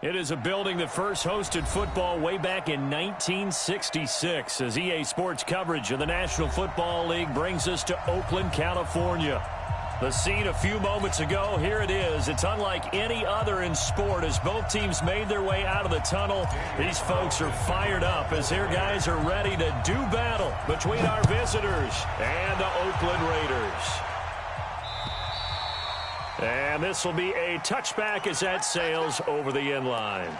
It is a building that first hosted football way back in 1966 as EA Sports coverage of the National Football League brings us to Oakland, California. The scene a few moments ago, here it is. It's unlike any other in sport as both teams made their way out of the tunnel. These folks are fired up as their guys are ready to do battle between our visitors and the Oakland Raiders. And this will be a touchback as that sails over the end line.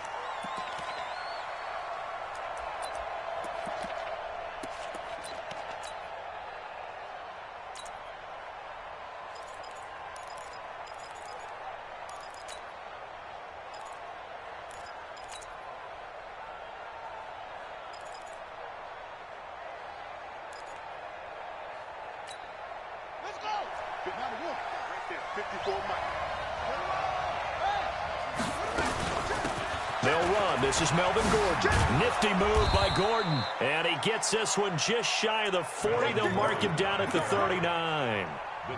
They'll run. This is Melvin Gordon. Nifty move by Gordon. And he gets this one just shy of the 40. They'll mark him down at the 39.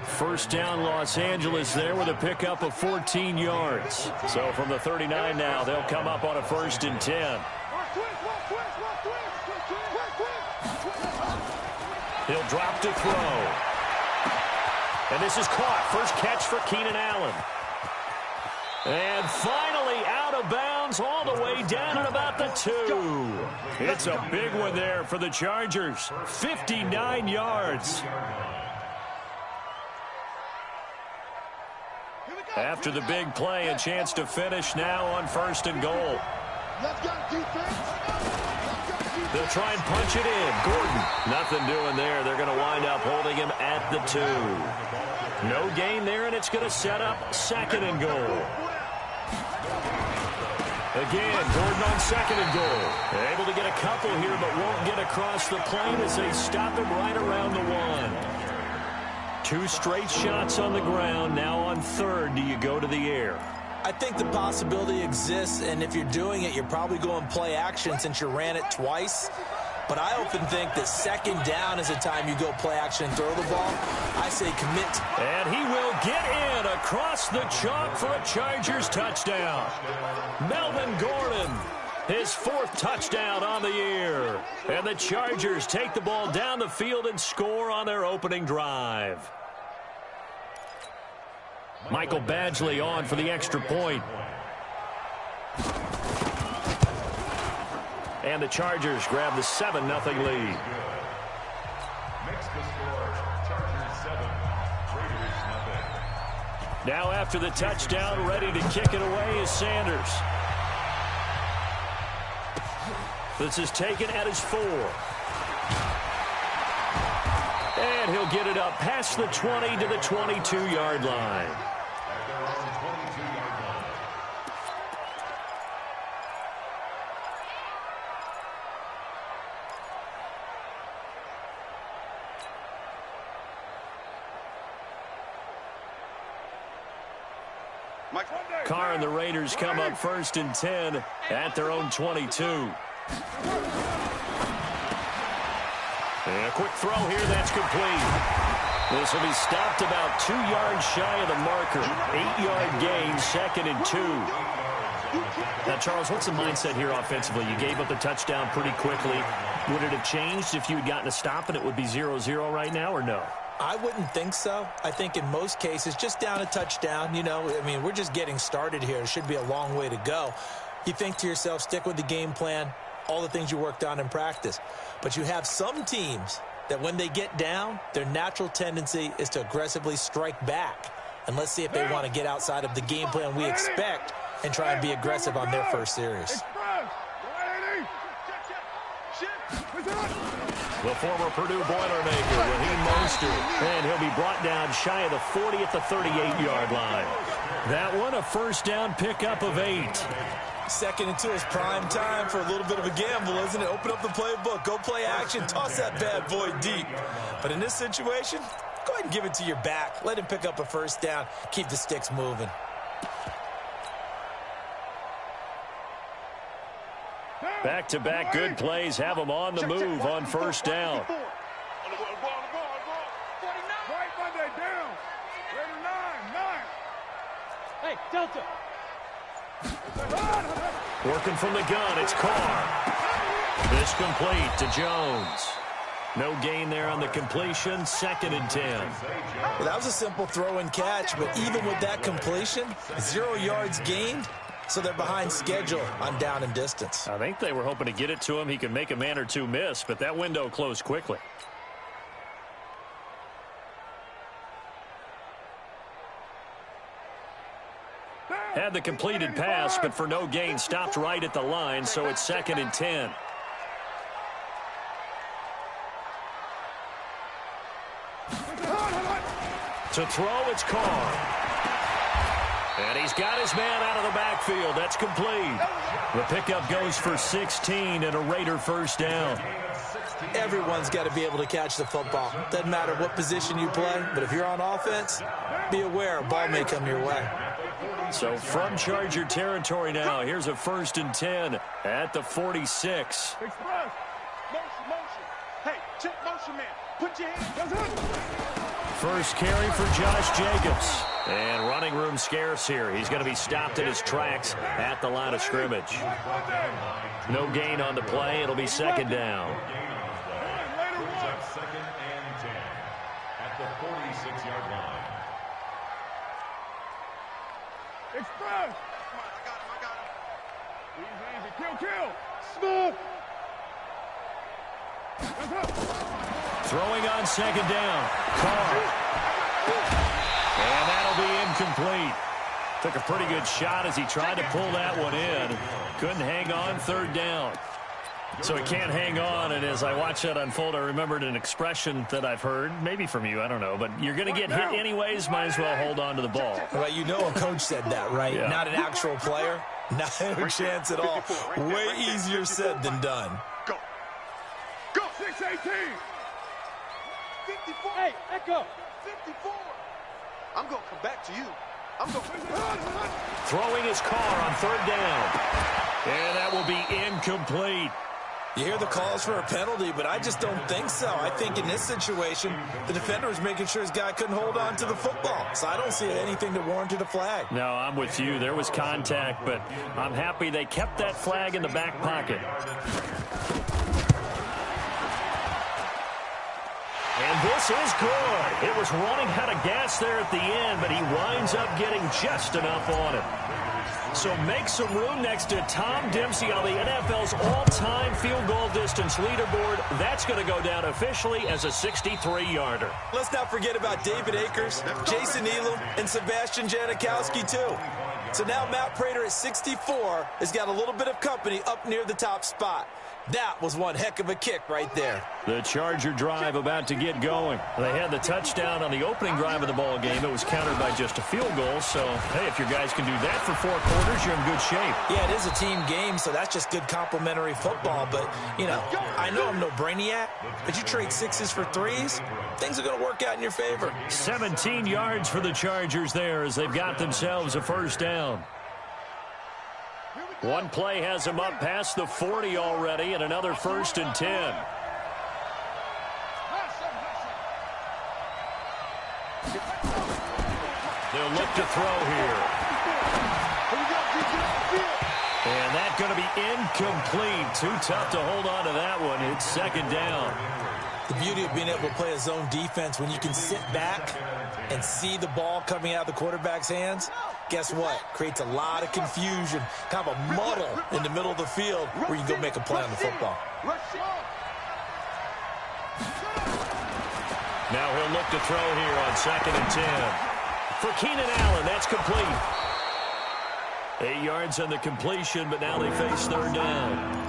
First down, Los Angeles there with a pickup of 14 yards. So from the 39 now, they'll come up on a 1st and 10. He'll drop to throw. And this is caught. First catch for Keenan Allen. And finally out of bounds all the way down at about the 2. It's a big one there for the Chargers. 59 yards. After the big play, a chance to finish now on 1st and goal. They'll try and punch it in. Gordon, nothing doing there. They're going to wind up holding him at the 2. No gain there, and it's going to set up 2nd and goal. Again, Gordon on 2nd and goal. Able to get a couple here, but won't get across the plane as they stop him right around the 1. 2 straight shots on the ground. Now on 3rd, do you go to the air? I think the possibility exists, and if you're doing it, you're probably going play action since you ran it twice. But I often think that 2nd down is the time you go play action and throw the ball. I say commit. And he will get in across the chalk for a Chargers touchdown. Melvin Gordon, his 4th touchdown on the year. And the Chargers take the ball down the field and score on their opening drive. Michael Badgley on for the extra point. And the Chargers grab the 7-0 lead. Makes the score, Chargers 7, Raiders 0. Now after the touchdown, ready to kick it away is Sanders. This is taken at his 4. And he'll get it up past the 20 to the 22-yard line. Carr and the Raiders come up 1st and 10 at their own 22. And a quick throw here, that's complete. This will be stopped about 2 yards shy of the marker. 8-yard gain, 2nd and 2. Now, Charles, what's the mindset here offensively? You gave up the touchdown pretty quickly. Would it have changed if you had gotten a stop and it would be 0-0 right now, or no? I wouldn't think so. I think in most cases, just down a touchdown, we're just getting started here. It should be a long way to go. You think to yourself, stick with the game plan, all the things you worked on in practice. But you have some teams that when they get down, their natural tendency is to aggressively strike back. And let's see if they want to get outside of the game plan we expect and try and be aggressive on their first series. The former Purdue Boilermaker, Raheem Mostert, and he'll be brought down shy of the 40 at the 38-yard line. That one, a 1st down pickup of 8. 2nd and 2 is prime time for a little bit of a gamble, isn't it? Open up the playbook, go play action, toss that bad boy deep. But in this situation, go ahead and give it to your back. Let him pick up a 1st down, keep the sticks moving. Back-to-back good plays have them on the move on 1st down. Hey, Delta. Working from the gun, it's Carr. This complete to Jones. No gain there on the completion, 2nd and 10. Well, that was a simple throw and catch, but even with that completion, 0 yards gained, so they're behind schedule on down and distance. I think they were hoping to get it to him. He could make a man or two miss, but that window closed quickly. Had the completed pass, but for no gain, stopped right at the line, so it's 2nd and 10. To throw, it's Carr. And he's got his man out of the backfield. That's complete. The pickup goes for 16 and a Raider first down. Everyone's got to be able to catch the football. Doesn't matter what position you play, but if you're on offense, be aware a ball may come your way. So from Charger territory now, here's a 1st and 10 at the 46. Motion. Hey, check motion, man. Put your hands. First carry for Josh Jacobs. And running room scarce here. He's going to be stopped in his tracks at the line of scrimmage. No gain on the play. It'll be 2nd down. 2nd and 10 at the 46-yard line. Express. Come on, I got him. Easy. Kill. Smooth. Throwing on 2nd down. Carr. And that'll be incomplete. Took a pretty good shot as he tried to pull that one in. Couldn't hang on, 3rd down. So he can't hang on, and as I watch that unfold, I remembered an expression that I've heard, maybe from you, I don't know, but you're going to get hit anyways, might as well hold on to the ball. Well, you know a coach said that, right? Yeah. Not an actual player. Not a chance at all. Way easier said than done. Go. 6-18. 54. Hey, echo. 54. I'm going to come back to you. I'm going to... Throwing his Carr on 3rd down. And that will be incomplete. You hear the calls for a penalty, but I just don't think so. I think in this situation, the defender was making sure his guy couldn't hold on to the football. So I don't see anything that warranted a flag. No, I'm with you. There was contact, but I'm happy they kept that flag in the back pocket. And this is good. It was running out of gas there at the end, but he winds up getting just enough on it. So make some room next to Tom Dempsey on the NFL's all-time field goal distance leaderboard. That's going to go down officially as a 63-yarder. Let's not forget about David Akers, Jason Elam, and Sebastian Janikowski, too. So now Matt Prater at 64 has got a little bit of company up near the top spot. That was one heck of a kick right there. The Charger drive about to get going. They had the touchdown on the opening drive of the ball game. It was countered by just a field goal. So, hey, if your guys can do that for 4 quarters, you're in good shape. Yeah, it is a team game, so that's just good complimentary football. But, you know, I know I'm no brainiac, but you trade 6s for 3s, things are going to work out in your favor. 17 yards for the Chargers there as they've got themselves a first down. One play has them up past the 40 already, and another 1st and 10. They'll look to throw here. And that's going to be incomplete. Too tough to hold on to that one. It's 2nd down. The beauty of being able to play a zone defense when you can sit back and see the ball coming out of the quarterback's hands, guess what? Creates a lot of confusion, kind of a muddle in the middle of the field where you can go make a play on the football. Now he'll look to throw here on 2nd and 10. For Keenan Allen, that's complete. 8 yards on the completion, but now they face 3rd down.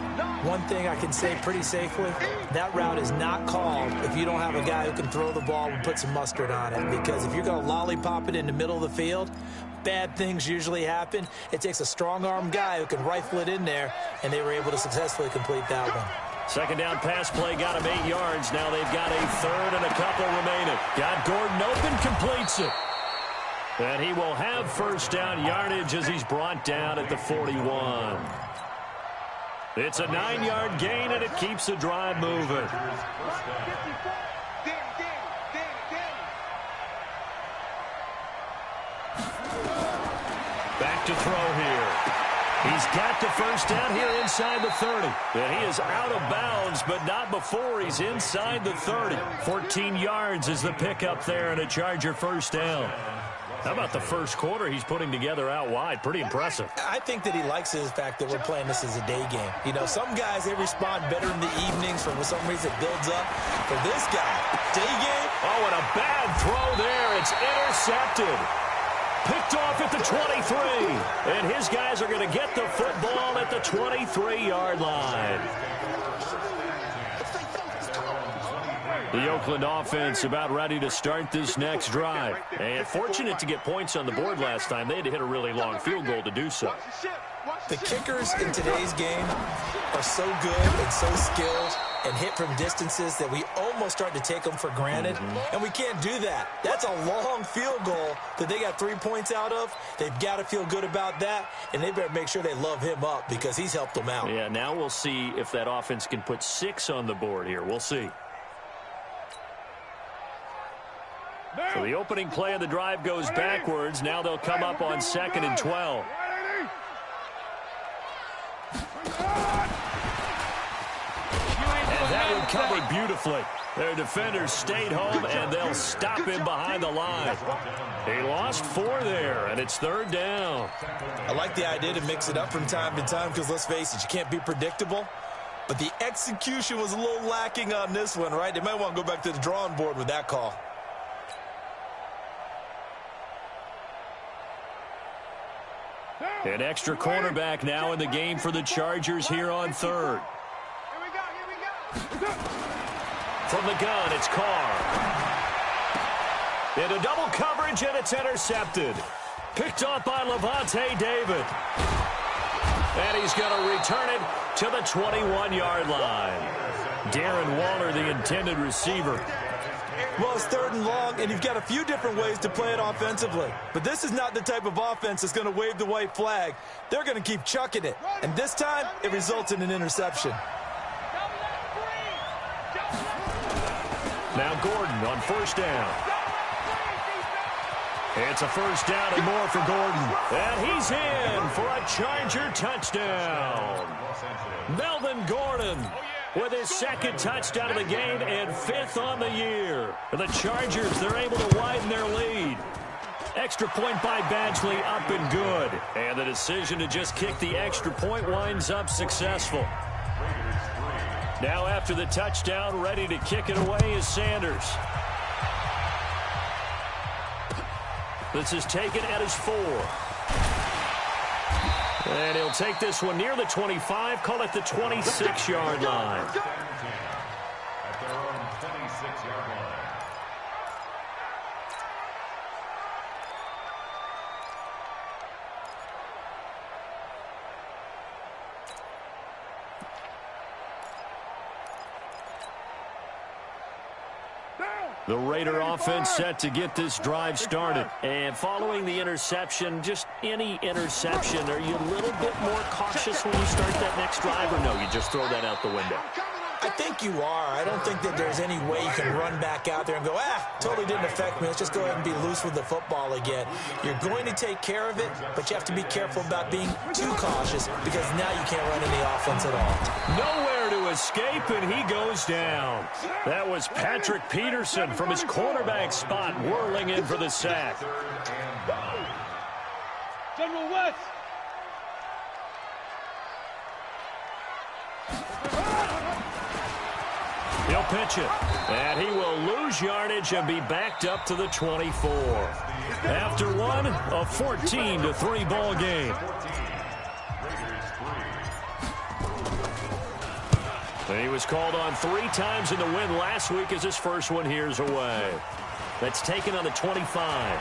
One thing I can say pretty safely, that route is not called if you don't have a guy who can throw the ball and put some mustard on it. Because if you're going to lollipop it in the middle of the field, bad things usually happen. It takes a strong-arm guy who can rifle it in there, and they were able to successfully complete that one. 2nd down pass play got him 8 yards. Now they've got a 3rd and a couple remaining. Got Gordon open, completes it. And he will have first down yardage as he's brought down at the 41. It's a 9-yard gain, and it keeps the drive moving. Back to throw here. He's got the first down here inside the 30. And he is out of bounds, but not before he's inside the 30. 14 yards is the pickup there and a Charger first down. How about the first quarter he's putting together out wide? Pretty impressive. I think that he likes the fact that we're playing this as a day game. You know, some guys, they respond better in the evenings. For some reason, it builds up. For this guy, day game. Oh, and a bad throw there. It's intercepted. Picked off at the 23. And his guys are going to get the football at the 23-yard line. The Oakland offense about ready to start this next drive. And fortunate to get points on the board last time. They had to hit a really long field goal to do so. The kickers in today's game are so good and so skilled and hit from distances that we almost start to take them for granted. And we can't do that. That's a long field goal that they got 3 points out of. They've got to feel good about that, and they better make sure they love him up because he's helped them out. Yeah, now we'll see if that offense can put 6 on the board here. We'll see. So the opening play of the drive goes backwards. Now they'll come up on 2nd and 12. And that one covered beautifully. Their defenders stayed home, and they'll stop him behind the line. He lost 4 there, and it's 3rd down. I like the idea to mix it up from time to time because, let's face it, you can't be predictable. But the execution was a little lacking on this one, right? They might want to go back to the drawing board with that call. An extra cornerback now in the game for the Chargers here on 3rd. Here we go. From the gun, it's Carr. Into double coverage, and it's intercepted. Picked off by Levante David. And he's going to return it to the 21-yard line. Darren Waller, the intended receiver. Well, it's 3rd and long, and you've got a few different ways to play it offensively. But this is not the type of offense that's going to wave the white flag. They're going to keep chucking it. And this time, it results in an interception. Now Gordon on 1st down. It's a 1st down and more for Gordon. And he's in for a Charger touchdown. Melvin Gordon with his 2nd touchdown of the game and 5th on the year. The Chargers, they're able to widen their lead. Extra point by Badgley, up and good. And the decision to just kick the extra point winds up successful. Now after the touchdown, ready to kick it away is Sanders. This is taken at his 4. And he'll take this one near the 25, call it the 26-yard line. At their own 26-yard line. The Raider offense set to get this drive started. And following the interception, just any interception, are you a little bit more cautious when you start that next drive, or no, you just throw that out the window? I think you are. I don't think that there's any way you can run back out there and go, totally didn't affect me. Let's just go ahead and be loose with the football again. You're going to take care of it, but you have to be careful about being too cautious because now you can't run any offense at all. Nowhere to escape, and he goes down. That was Patrick Peterson from his cornerback spot whirling in for the sack. General West. He'll pitch it, and he will lose yardage and be backed up to the 24. After one, a 14-3 ball game. And he was called on 3 times in the win last week as his first one here's away. That's taken on the 25.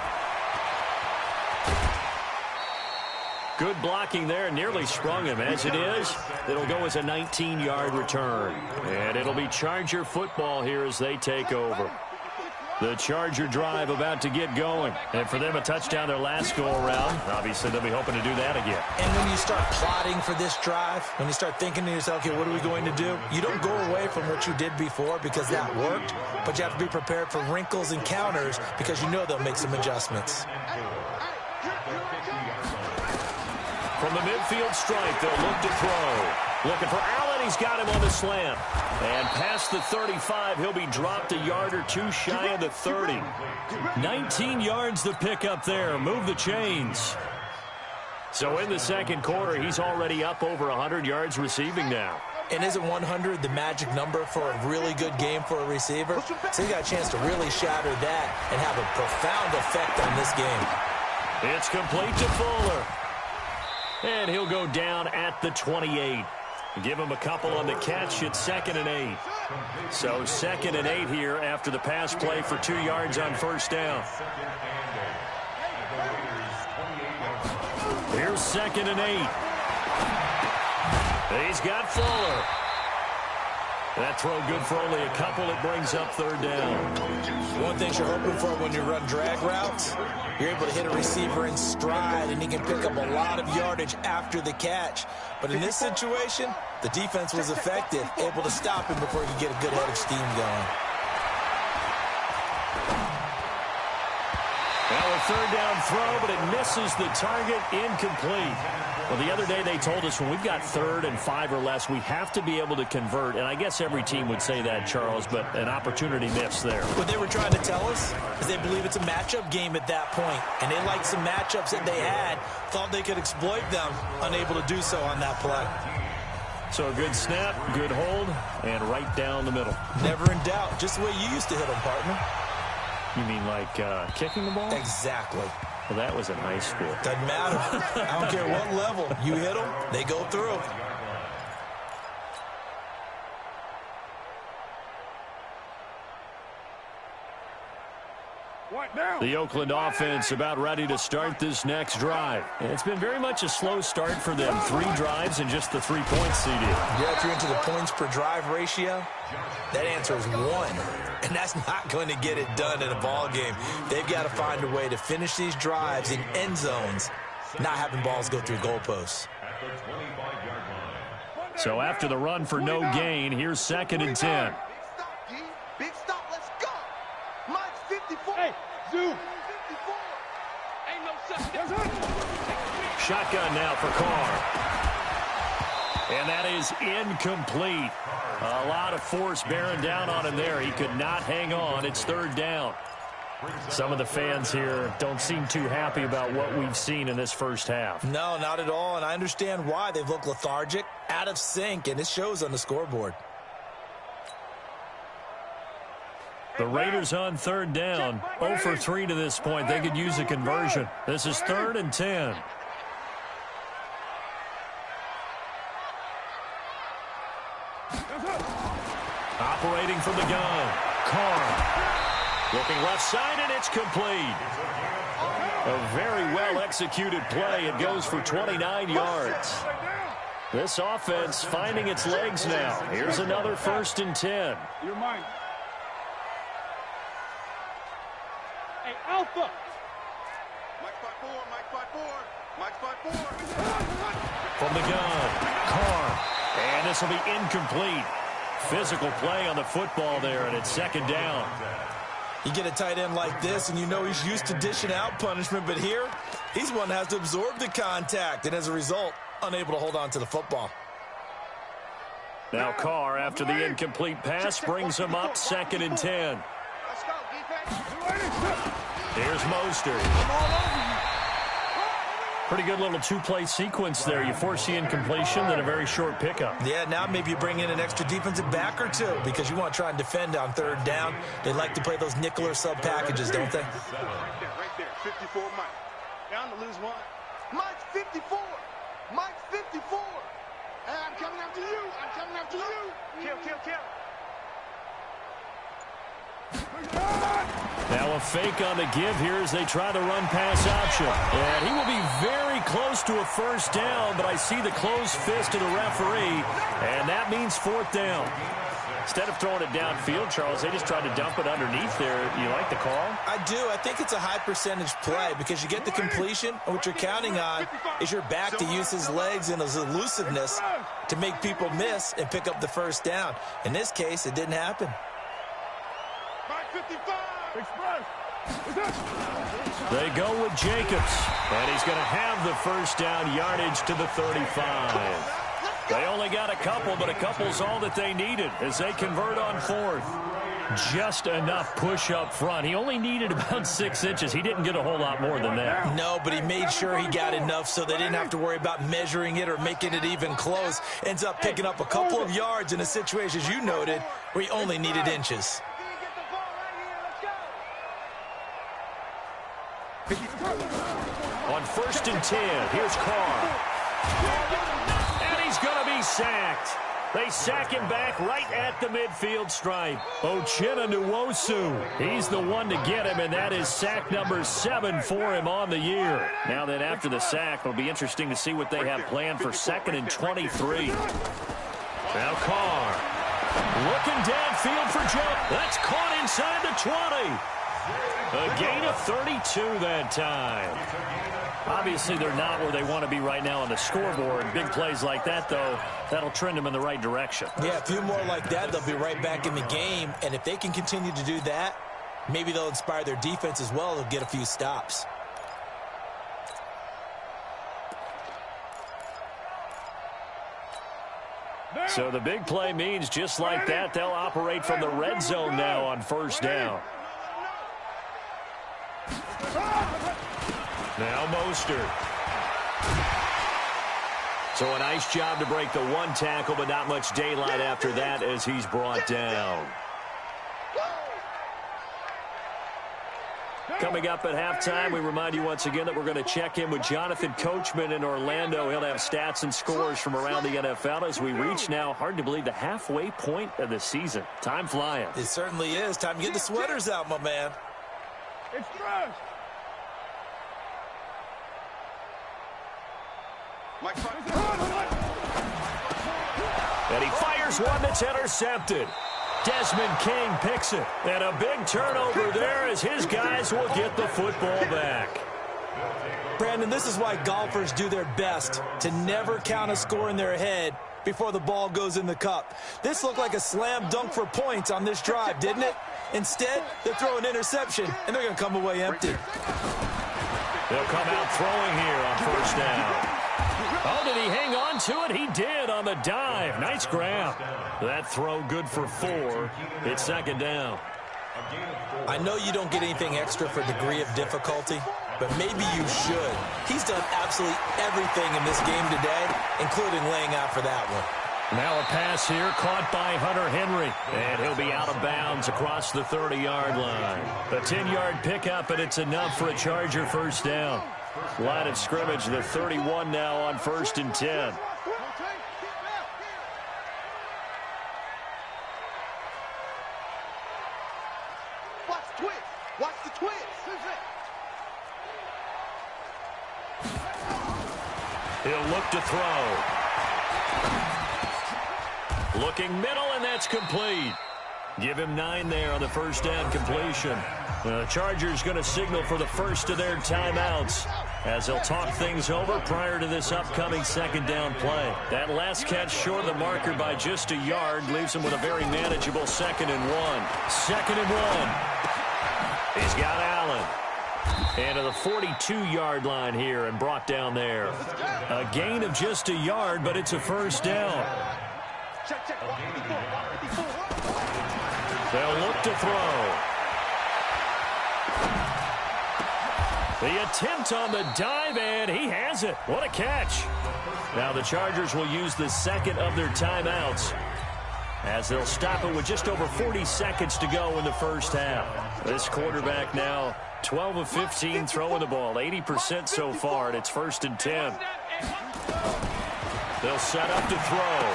Good blocking there, nearly sprung him. As it is, it'll go as a 19-yard return. And it'll be Charger football here as they take over. The Charger drive about to get going. And for them, a touchdown their last go-around. Obviously, they'll be hoping to do that again. And when you start plotting for this drive, when you start thinking to yourself, okay, what are we going to do? You don't go away from what you did before because that worked, but you have to be prepared for wrinkles and counters because you know they'll make some adjustments. From the midfield stripe, they'll look to throw. Looking for Allen. He's got him on the slant. And past the 35, he'll be dropped a yard or two shy of the 30. 19 yards to pick up there. Move the chains. So in the second quarter, he's already up over 100 yards receiving now. And isn't 100 the magic number for a really good game for a receiver? So he got a chance to really shatter that and have a profound effect on this game. It's complete to Fuller. And he'll go down at the 28. Give him a couple on the catch. It's 2nd and 8. So 2nd and 8 here after the pass play for 2 yards on first down. Here's 2nd and 8. He's got Fuller. That throw good for only a couple. It brings up 3rd down. One thing you're hoping for when you run drag routes, you're able to hit a receiver in stride, and he can pick up a lot of yardage after the catch. But in this situation, the defense was effective, able to stop him before he could get a good head of steam going. Now a 3rd down throw, but it misses the target, incomplete. Well, the other day they told us when we've got 3rd and 5 or less, we have to be able to convert. And I guess every team would say that, Charles, but an opportunity missed there. What they were trying to tell us is they believe it's a matchup game at that point. And they liked some matchups that they had, thought they could exploit them, unable to do so on that play. So a good snap, good hold, and right down the middle. Never in doubt. Just the way you used to hit them, partner. You mean like kicking the ball? Exactly. Well, that was in high school. Doesn't matter. I don't care what level. You hit them, they go through. The Oakland offense about ready to start this next drive. And it's been very much a slow start for them. 3 drives and just the 3 points CD. Yeah, if you're into the points per drive ratio, that answer is 1. And that's not going to get it done in a ball game. They've got to find a way to finish these drives in end zones, not having balls go through goalposts. So after the run for no gain, here's 2nd and 10. Big stop, let's go. Mike's 54. Hey, Zoo. 54. Ain't no such. Shotgun now for Carr. And that is incomplete. A lot of force bearing down on him there. He could not hang on. It's 3rd down. Some of the fans here don't seem too happy about what we've seen in this first half. No, not at all, and I understand why. They've looked lethargic, out of sync, and it shows on the scoreboard. The Raiders on 3rd down. 0 for 3 to this point. They could use a conversion. This is 3rd and 10. Operating from the gun. Carr. Looking left side, and it's complete. A very well-executed play. It goes for 29 yards. This offense finding its legs now. Here's another 1st and 10. You're mine. Hey, Alpha. Mike 5-4, Mike 5-4, Mike 5-4. From the gun, Carr. And this will be incomplete. Physical play on the football there, and it's 2nd down. You get a tight end like this, and you know he's used to dishing out punishment, but here, he's one that has to absorb the contact, and as a result, unable to hold on to the football. Now Carr, after the incomplete pass, brings him up 2nd and 10. Let's go, defense. Here's Mostert. Pretty good little 2-play sequence there. You force the incompletion, then a very short pickup. Yeah, now maybe you bring in an extra defensive back or two because you want to try and defend on 3rd down. They like to play those nickel or sub packages, don't they? Right there, 54 Mike. Down to lose 1. Mike's 54. Mike's 54. Hey, I'm coming after you. I'm coming after you. Kill. Now a fake on the give here as they try the run-pass option. And he will be very close to a 1st down, but I see the closed fist of the referee, and that means 4th down. Instead of throwing it downfield, Charles, they just tried to dump it underneath there. You like the call? I do. I think it's a high-percentage play because you get the completion, and what you're counting on is your back to use his legs and his elusiveness to make people miss and pick up the 1st down. In this case, it didn't happen. Mike 55. They go with Jacobs. And he's going to have the first down, yardage to the 35. They only got a couple, but a couple's all that they needed as they convert on fourth. Just enough push up front. He only needed about 6 inches. He didn't get a whole lot more than that. No, but he made sure he got enough so they didn't have to worry about measuring it or making it even close. Ends up picking up a couple of yards in a situation, as you noted, where he only needed inches. On 1st and 10, here's Carr. And he's going to be sacked. They sack him back right at the midfield stripe. Uchenna Nwosu, he's the one to get him, and that is sack number 7 for him on the year. Now then, after the sack, it'll be interesting to see what they have planned for 2nd and 23. Now Carr, looking downfield for Joe. That's caught inside the 20. A gain of 32 that time. Obviously, they're not where they want to be right now on the scoreboard. Big plays like that, though, that'll trend them in the right direction. Yeah, a few more like that, they'll be right back in the game. And if they can continue to do that, maybe they'll inspire their defense as well to get a few stops. So the big play means just like that, they'll operate from the red zone now on 1st down. Now Mostert. So a nice job to break the 1 tackle, but not much daylight after that as he's brought down. Coming up at halftime, we remind you once again that we're going to check in with Jonathan Coachman in Orlando. He'll have stats and scores from around the NFL as we reach now, hard to believe, the halfway point of the season. Time flying. It certainly is. Time to get the sweaters out, my man. It's trash. And he fires one that's intercepted. Desmond King picks it. And a big turnover there as his guys will get the football back. Brandon, this is why golfers do their best to never count a score in their head before the ball goes in the cup. This looked like a slam dunk for points on this drive, didn't it? Instead, they throw an interception, and they're going to come away empty. They'll come out throwing here on 1st down. Oh, did he hang on to it? He did on the dive. Nice grab. That throw good for 4. It's 2nd down. I know you don't get anything extra for degree of difficulty, but maybe you should. He's done absolutely everything in this game today, including laying out for that one. Now a pass here caught by Hunter Henry. And he'll be out of bounds across the 30-yard line. A 10-yard pickup, and it's enough for a Charger 1st down. Line of scrimmage, the 31 now on 1st and 10. Watch the twist. Watch the twist. He'll look to throw. Looking middle, and that's complete. Give him 9 there on the 1st down completion. The Chargers going to signal for the first of their timeouts as they'll talk things over prior to this upcoming 2nd down play. That last catch short of the marker by just a yard leaves him with a very manageable 2nd and 1. 2nd and 1. He's got Allen. And to the 42-yard line here and brought down there. A gain of just a yard, but it's a 1st down. They'll look to throw. The attempt on the dive, and he has it. What a catch. Now the Chargers will use the 2nd of their timeouts as they'll stop it with just over 40 seconds to go in the 1st half. This quarterback now 12 of 15 throwing the ball, 80% so far, and it's 1st and 10. They'll set up to throw.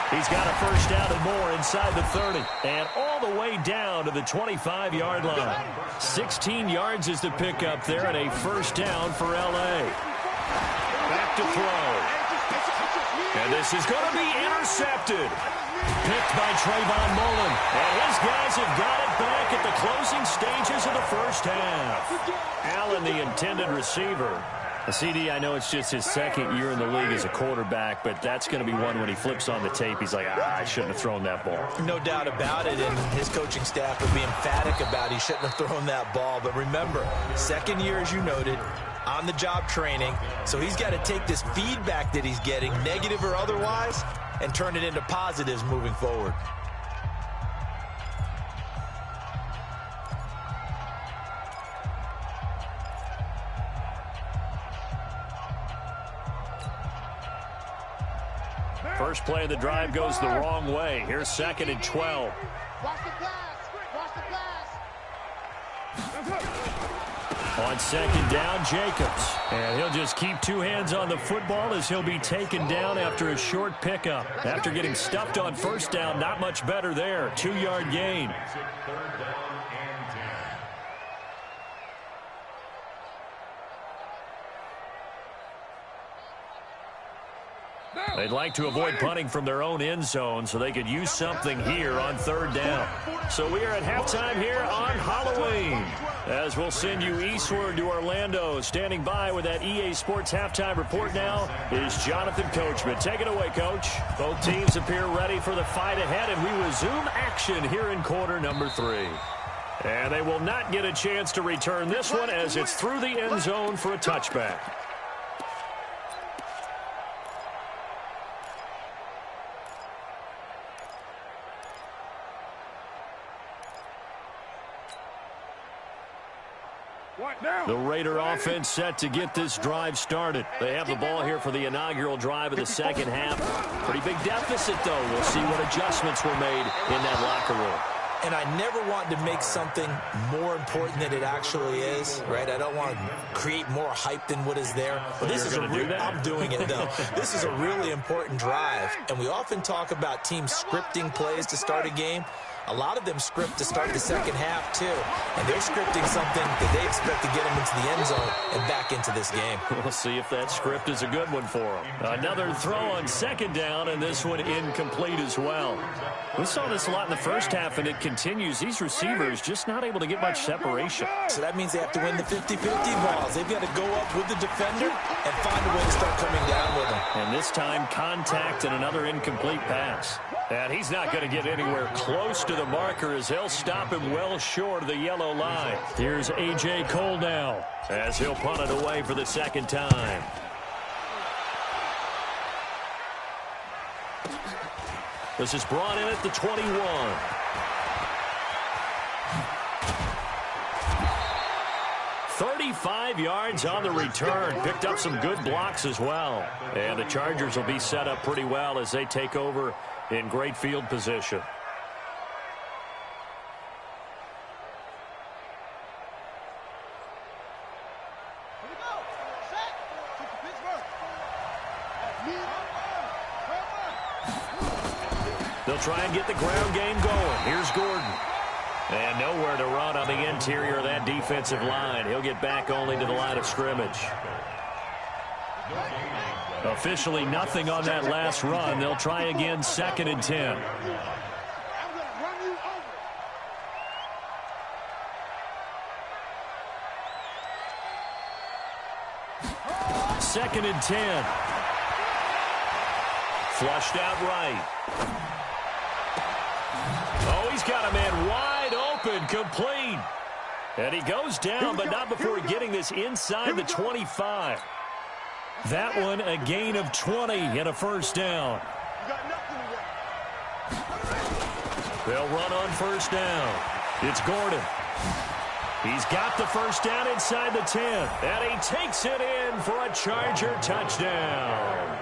He's got a 1st down and more inside the 30 and all the way down to the 25-yard line. 16 yards is the pickup there and a 1st down for L.A. Back to throw. And this is going to be intercepted. Picked by Trayvon Mullen. And his guys have got it back at the closing stages of the 1st half. Allen, the intended receiver. CD, I know it's just his 2nd year in the league as a quarterback, but that's going to be one when he flips on the tape. He's like, I shouldn't have thrown that ball. No doubt about it, and his coaching staff would be emphatic about he shouldn't have thrown that ball. But remember, 2nd year, as you noted, on-the-job training. So he's got to take this feedback that he's getting, negative or otherwise, and turn it into positives moving forward. First play of the drive goes the wrong way. Here's 2nd and 12. Watch the pass. Watch the pass. On 2nd down, Jacobs. And he'll just keep 2 hands on the football as he'll be taken down after a short pickup. After getting stuffed on 1st down, not much better there. 2-yard gain. They'd like to avoid punting from their own end zone so they could use something here on 3rd down. So we are at halftime here on Halloween, as we'll send you eastward to Orlando. Standing by with that EA Sports halftime report now is Jonathan Coachman. Take it away, Coach. Both teams appear ready for the fight ahead, and we resume action here in quarter number 3. And they will not get a chance to return this one as it's through the end zone for a touchback. The Raider offense set to get this drive started. They have the ball here for the inaugural drive of the 2nd half. Pretty big deficit, though. We'll see what adjustments were made in that locker room. And I never want to make something more important than it actually is, right? I don't want to create more hype than what is there. But this is I'm doing it, though. This is a really important drive. And we often talk about teams scripting plays to start a game. A lot of them script to start the 2nd half, too. And they're scripting something that they expect to get them into the end zone and back into this game. We'll see if that script is a good one for them. Another throw on 2nd down, and this one incomplete as well. We saw this a lot in the 1st half, and it continues. These receivers just not able to get much separation. So that means they have to win the 50-50 balls. They've got to go up with the defender and find a way to start coming down with them. And this time, contact and another incomplete pass. And he's not going to get anywhere close to the marker as they'll stop him well short of the yellow line. Here's A.J. Cole now as he'll punt it away for the 2nd time. This is brought in at the 21. "35 yards on the return." Picked up some good blocks as well. And the Chargers will be set up pretty well as they take over in great field position. They'll try and get the ground game going. Here's Gordon. And nowhere to run on the interior of that defensive line. He'll get back only to the line of scrimmage. Officially nothing on that last run. They'll try again, 2nd and 10. 2nd and 10. Flushed out right. Oh, he's got a man wide open, complete. And he goes down, but not before getting this inside the 25. That one a gain of 20 and a 1st down. They'll run on 1st down. It's Gordon. He's got the 1st down inside the 10. And he takes it in for a Charger touchdown.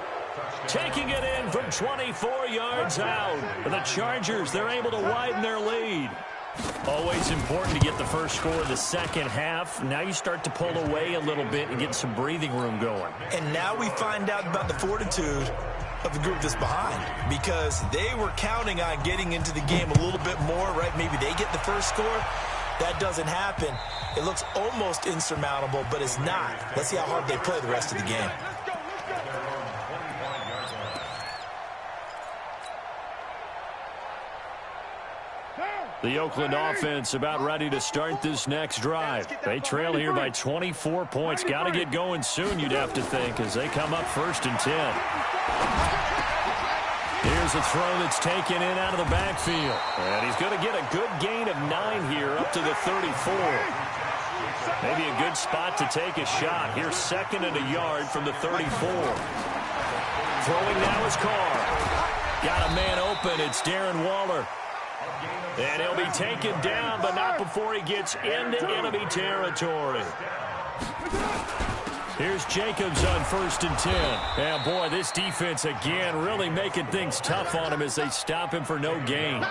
Taking it in from 24 yards out. And the Chargers, they're able to widen their lead. Always important to get the first score of the 2nd half. Now you start to pull away a little bit and get some breathing room going. And now we find out about the fortitude of the group that's behind, because they were counting on getting into the game a little bit more, right? Maybe they get the first score. That doesn't happen. It looks almost insurmountable, but it's not. Let's see how hard they play the rest of the game. The Oakland offense about ready to start this next drive. They trail here by 24 points. Got to get going soon, you'd have to think, as they come up 1st and 10. Here's a throw that's taken in out of the backfield. And he's going to get a good gain of 9 here up to the 34. Maybe a good spot to take a shot. Here's 2nd and a yard from the 34. Throwing now is Carr. Got a man open. It's Darren Waller. And he'll be taken down, but not before he gets into enemy territory. Here's Jacobs on 1st and 10. And boy, this defense again really making things tough on him as they stop him for no gain.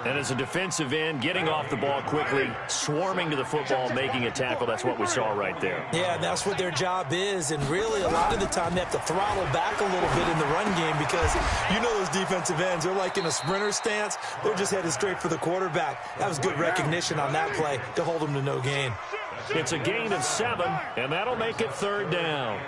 And as a defensive end, getting off the ball quickly, swarming to the football, making a tackle, that's what we saw right there. Yeah, that's what their job is. And really, a lot of the time, they have to throttle back a little bit in the run game because you know those defensive ends, they're like in a sprinter stance. They're just headed straight for the quarterback. That was good recognition on that play to hold them to no gain. It's a gain of 7, and that'll make it 3rd down.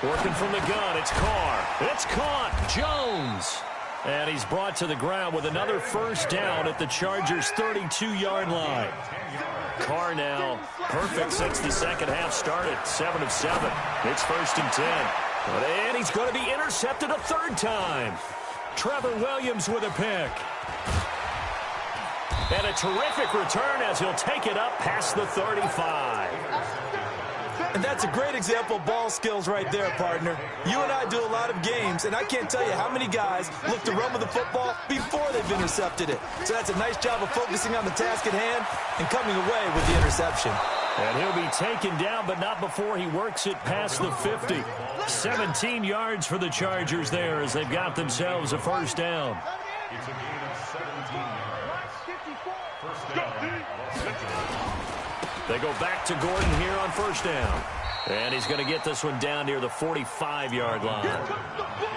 Working from the gun, it's Carr. It's caught. Jones. And he's brought to the ground with another 1st down at the Chargers' 32-yard line. Carr now perfect since the 2nd half started. 7 of 7. It's 1st and 10. And he's going to be intercepted a 3rd time. Trevor Williams with a pick. And a terrific return as he'll take it up past the 35. And that's a great example of ball skills right there, partner. You and I do a lot of games, and I can't tell you how many guys look to run with the football before they've intercepted it. So that's a nice job of focusing on the task at hand and coming away with the interception. And he'll be taken down, but not before he works it past the 50. 17 yards for the Chargers there as they've got themselves a 1st down. It's a gain of 17 yards. 1st down. They go back to Gordon here on 1st down. And he's going to get this one down near the 45-yard line.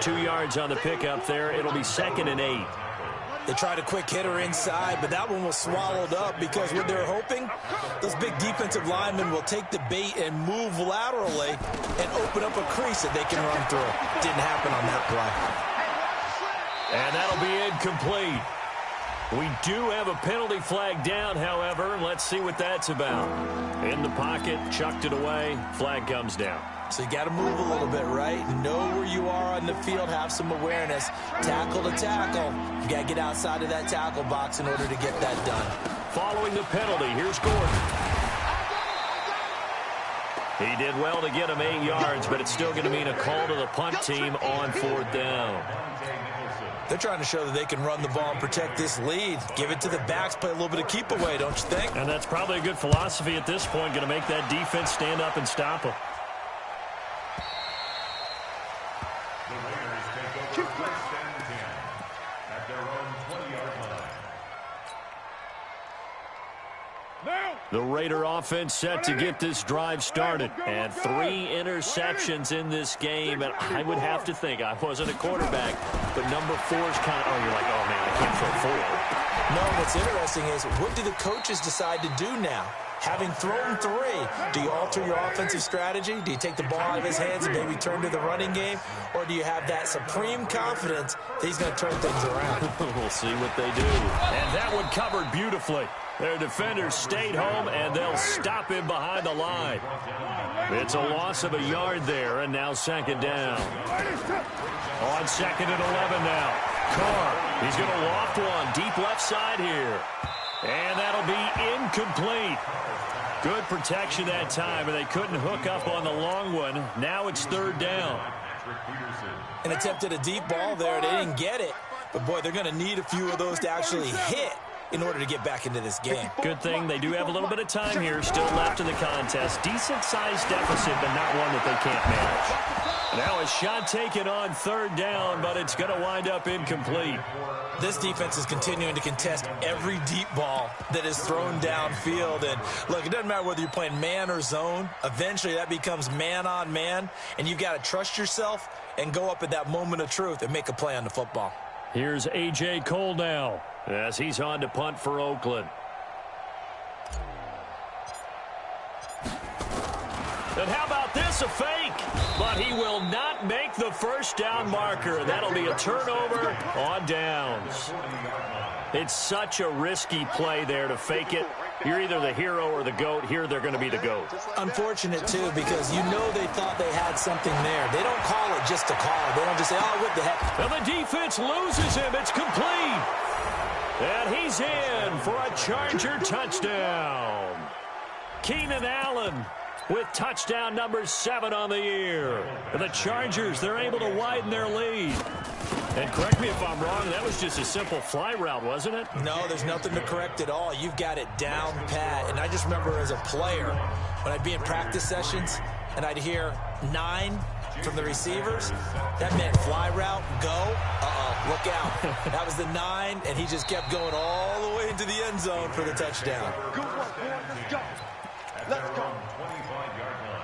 2 yards on the pickup there. It'll be 2nd and 8. They tried a quick hitter inside, but that one was swallowed up because what they're hoping, those big defensive linemen will take the bait and move laterally and open up a crease that they can run through. Didn't happen on that play. And that'll be incomplete. We do have a penalty flag down, however, and let's see what that's about. In the pocket, chucked it away, flag comes down. So you got to move a little bit, right? Know where you are on the field, have some awareness. Tackle to tackle. You got to get outside of that tackle box in order to get that done. Following the penalty, here's Gordon. He did well to get him 8 yards, but it's still going to mean a call to the punt team on 4th down. They're trying to show that they can run the ball and protect this lead. Give it to the backs, play a little bit of keep away, don't you think? And that's probably a good philosophy at this point, going to make that defense stand up and stop them. The Raiders take over 1st and 10 at their own 20-yard line. The Raider offense set to get this drive started. And 3 interceptions in this game. And I would have to think, I wasn't a quarterback, but number 4's kind of, you're like, oh, man, I can't throw 4. No, what's interesting is, what do the coaches decide to do now? Having thrown 3, do you alter your offensive strategy? Do you take the ball out of his hands and maybe turn to the running game? Or do you have that supreme confidence that he's going to turn things around? We'll see what they do. And that one covered beautifully. Their defenders stayed home, and they'll stop him behind the line. It's a loss of a yard there, and now 2nd down. On 2nd and 11 now. Carr, he's going to loft one deep left side here. And that'll be incomplete. Good protection that time, and they couldn't hook up on the long one. Now it's 3rd down. An attempt at a deep ball there. They didn't get it. But, boy, they're going to need a few of those to actually hit in order to get back into this game. Good thing they do have a little bit of time here still left in the contest. Decent-sized deficit, but not one that they can't manage. Now a shot taken on 3rd down, but it's going to wind up incomplete. This defense is continuing to contest every deep ball that is thrown downfield. And, look, it doesn't matter whether you're playing man or zone. Eventually that becomes man on man, and you've got to trust yourself and go up at that moment of truth and make a play on the football. Here's A.J. Cole now as he's on to punt for Oakland. And how about this, a fake? But he will not make the 1st down marker. That'll be a turnover on downs. It's such a risky play there to fake it. You're either the hero or the GOAT. Here they're going to be the GOAT. Unfortunate, too, because you know they thought they had something there. They don't call it just to call it. They don't just say, oh, what the heck. And the defense loses him. It's complete. And he's in for a Charger touchdown. Keenan Allen with touchdown number 7 on the year. And the Chargers, they're able to widen their lead. And correct me if I'm wrong, that was just a simple fly route, wasn't it? No, there's nothing to correct at all. You've got it down pat. And I just remember as a player, when I'd be in practice sessions, and I'd hear 9 from the receivers, that meant fly route, go, look out. That was the 9, and he just kept going all the way into the end zone for the touchdown. Good work, boy. Let's go. Let's go. 25-yard line.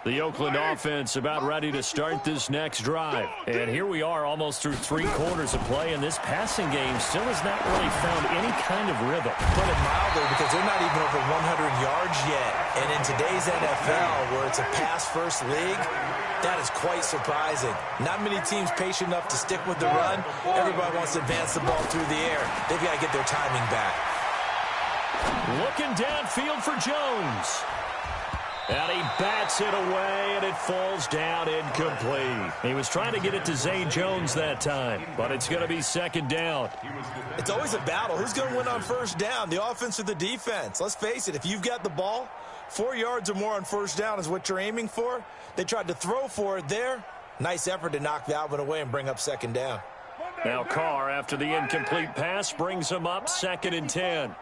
The Oakland offense about ready to start this next drive. And here we are almost through 3 quarters of play, and this passing game still has not really found any kind of rhythm. Put it mildly, because they're not even over 100 yards yet. And in today's NFL, where it's a pass-first league, that is quite surprising. Not many teams patient enough to stick with the run. Everybody wants to advance the ball through the air. They've got to get their timing back. Looking downfield for Jones. And he bats it away, and it falls down incomplete. He was trying to get it to Zay Jones that time, but it's going to be second down. It's always a battle. Who's going to win on first down, the offense or the defense? Let's face it, if you've got the ball, 4 yards or more on first down is what you're aiming for. They tried to throw for it there. Nice effort to knock that one away and bring up second down. Now Carr, after the incomplete pass, brings him up 2nd and 10.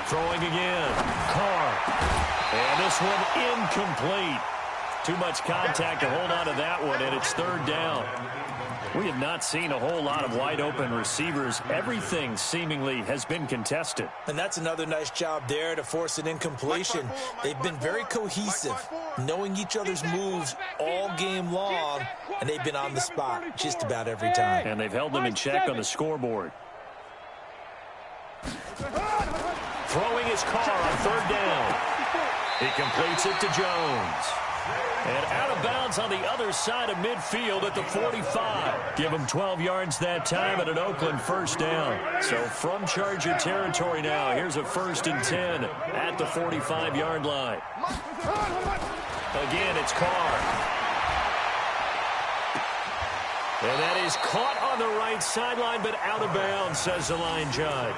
Throwing again. Carr. And this one incomplete. Too much contact to hold on to that one, and it's 3rd down. We have not seen a whole lot of wide-open receivers. Everything seemingly has been contested. And that's another nice job there to force an incompletion. They've been very cohesive, knowing each other's moves all game long, and they've been on the spot just about every time. And they've held them in check on the scoreboard. Throwing his Carr on 3rd down. He completes it to Jones. And out of bounds on the other side of midfield at the 45. Give him 12 yards that time and an Oakland first down. So from Charger territory now, here's a 1st and 10 at the 45-yard line. Again, it's Carr. And that is caught on the right sideline, but out of bounds, says the line judge.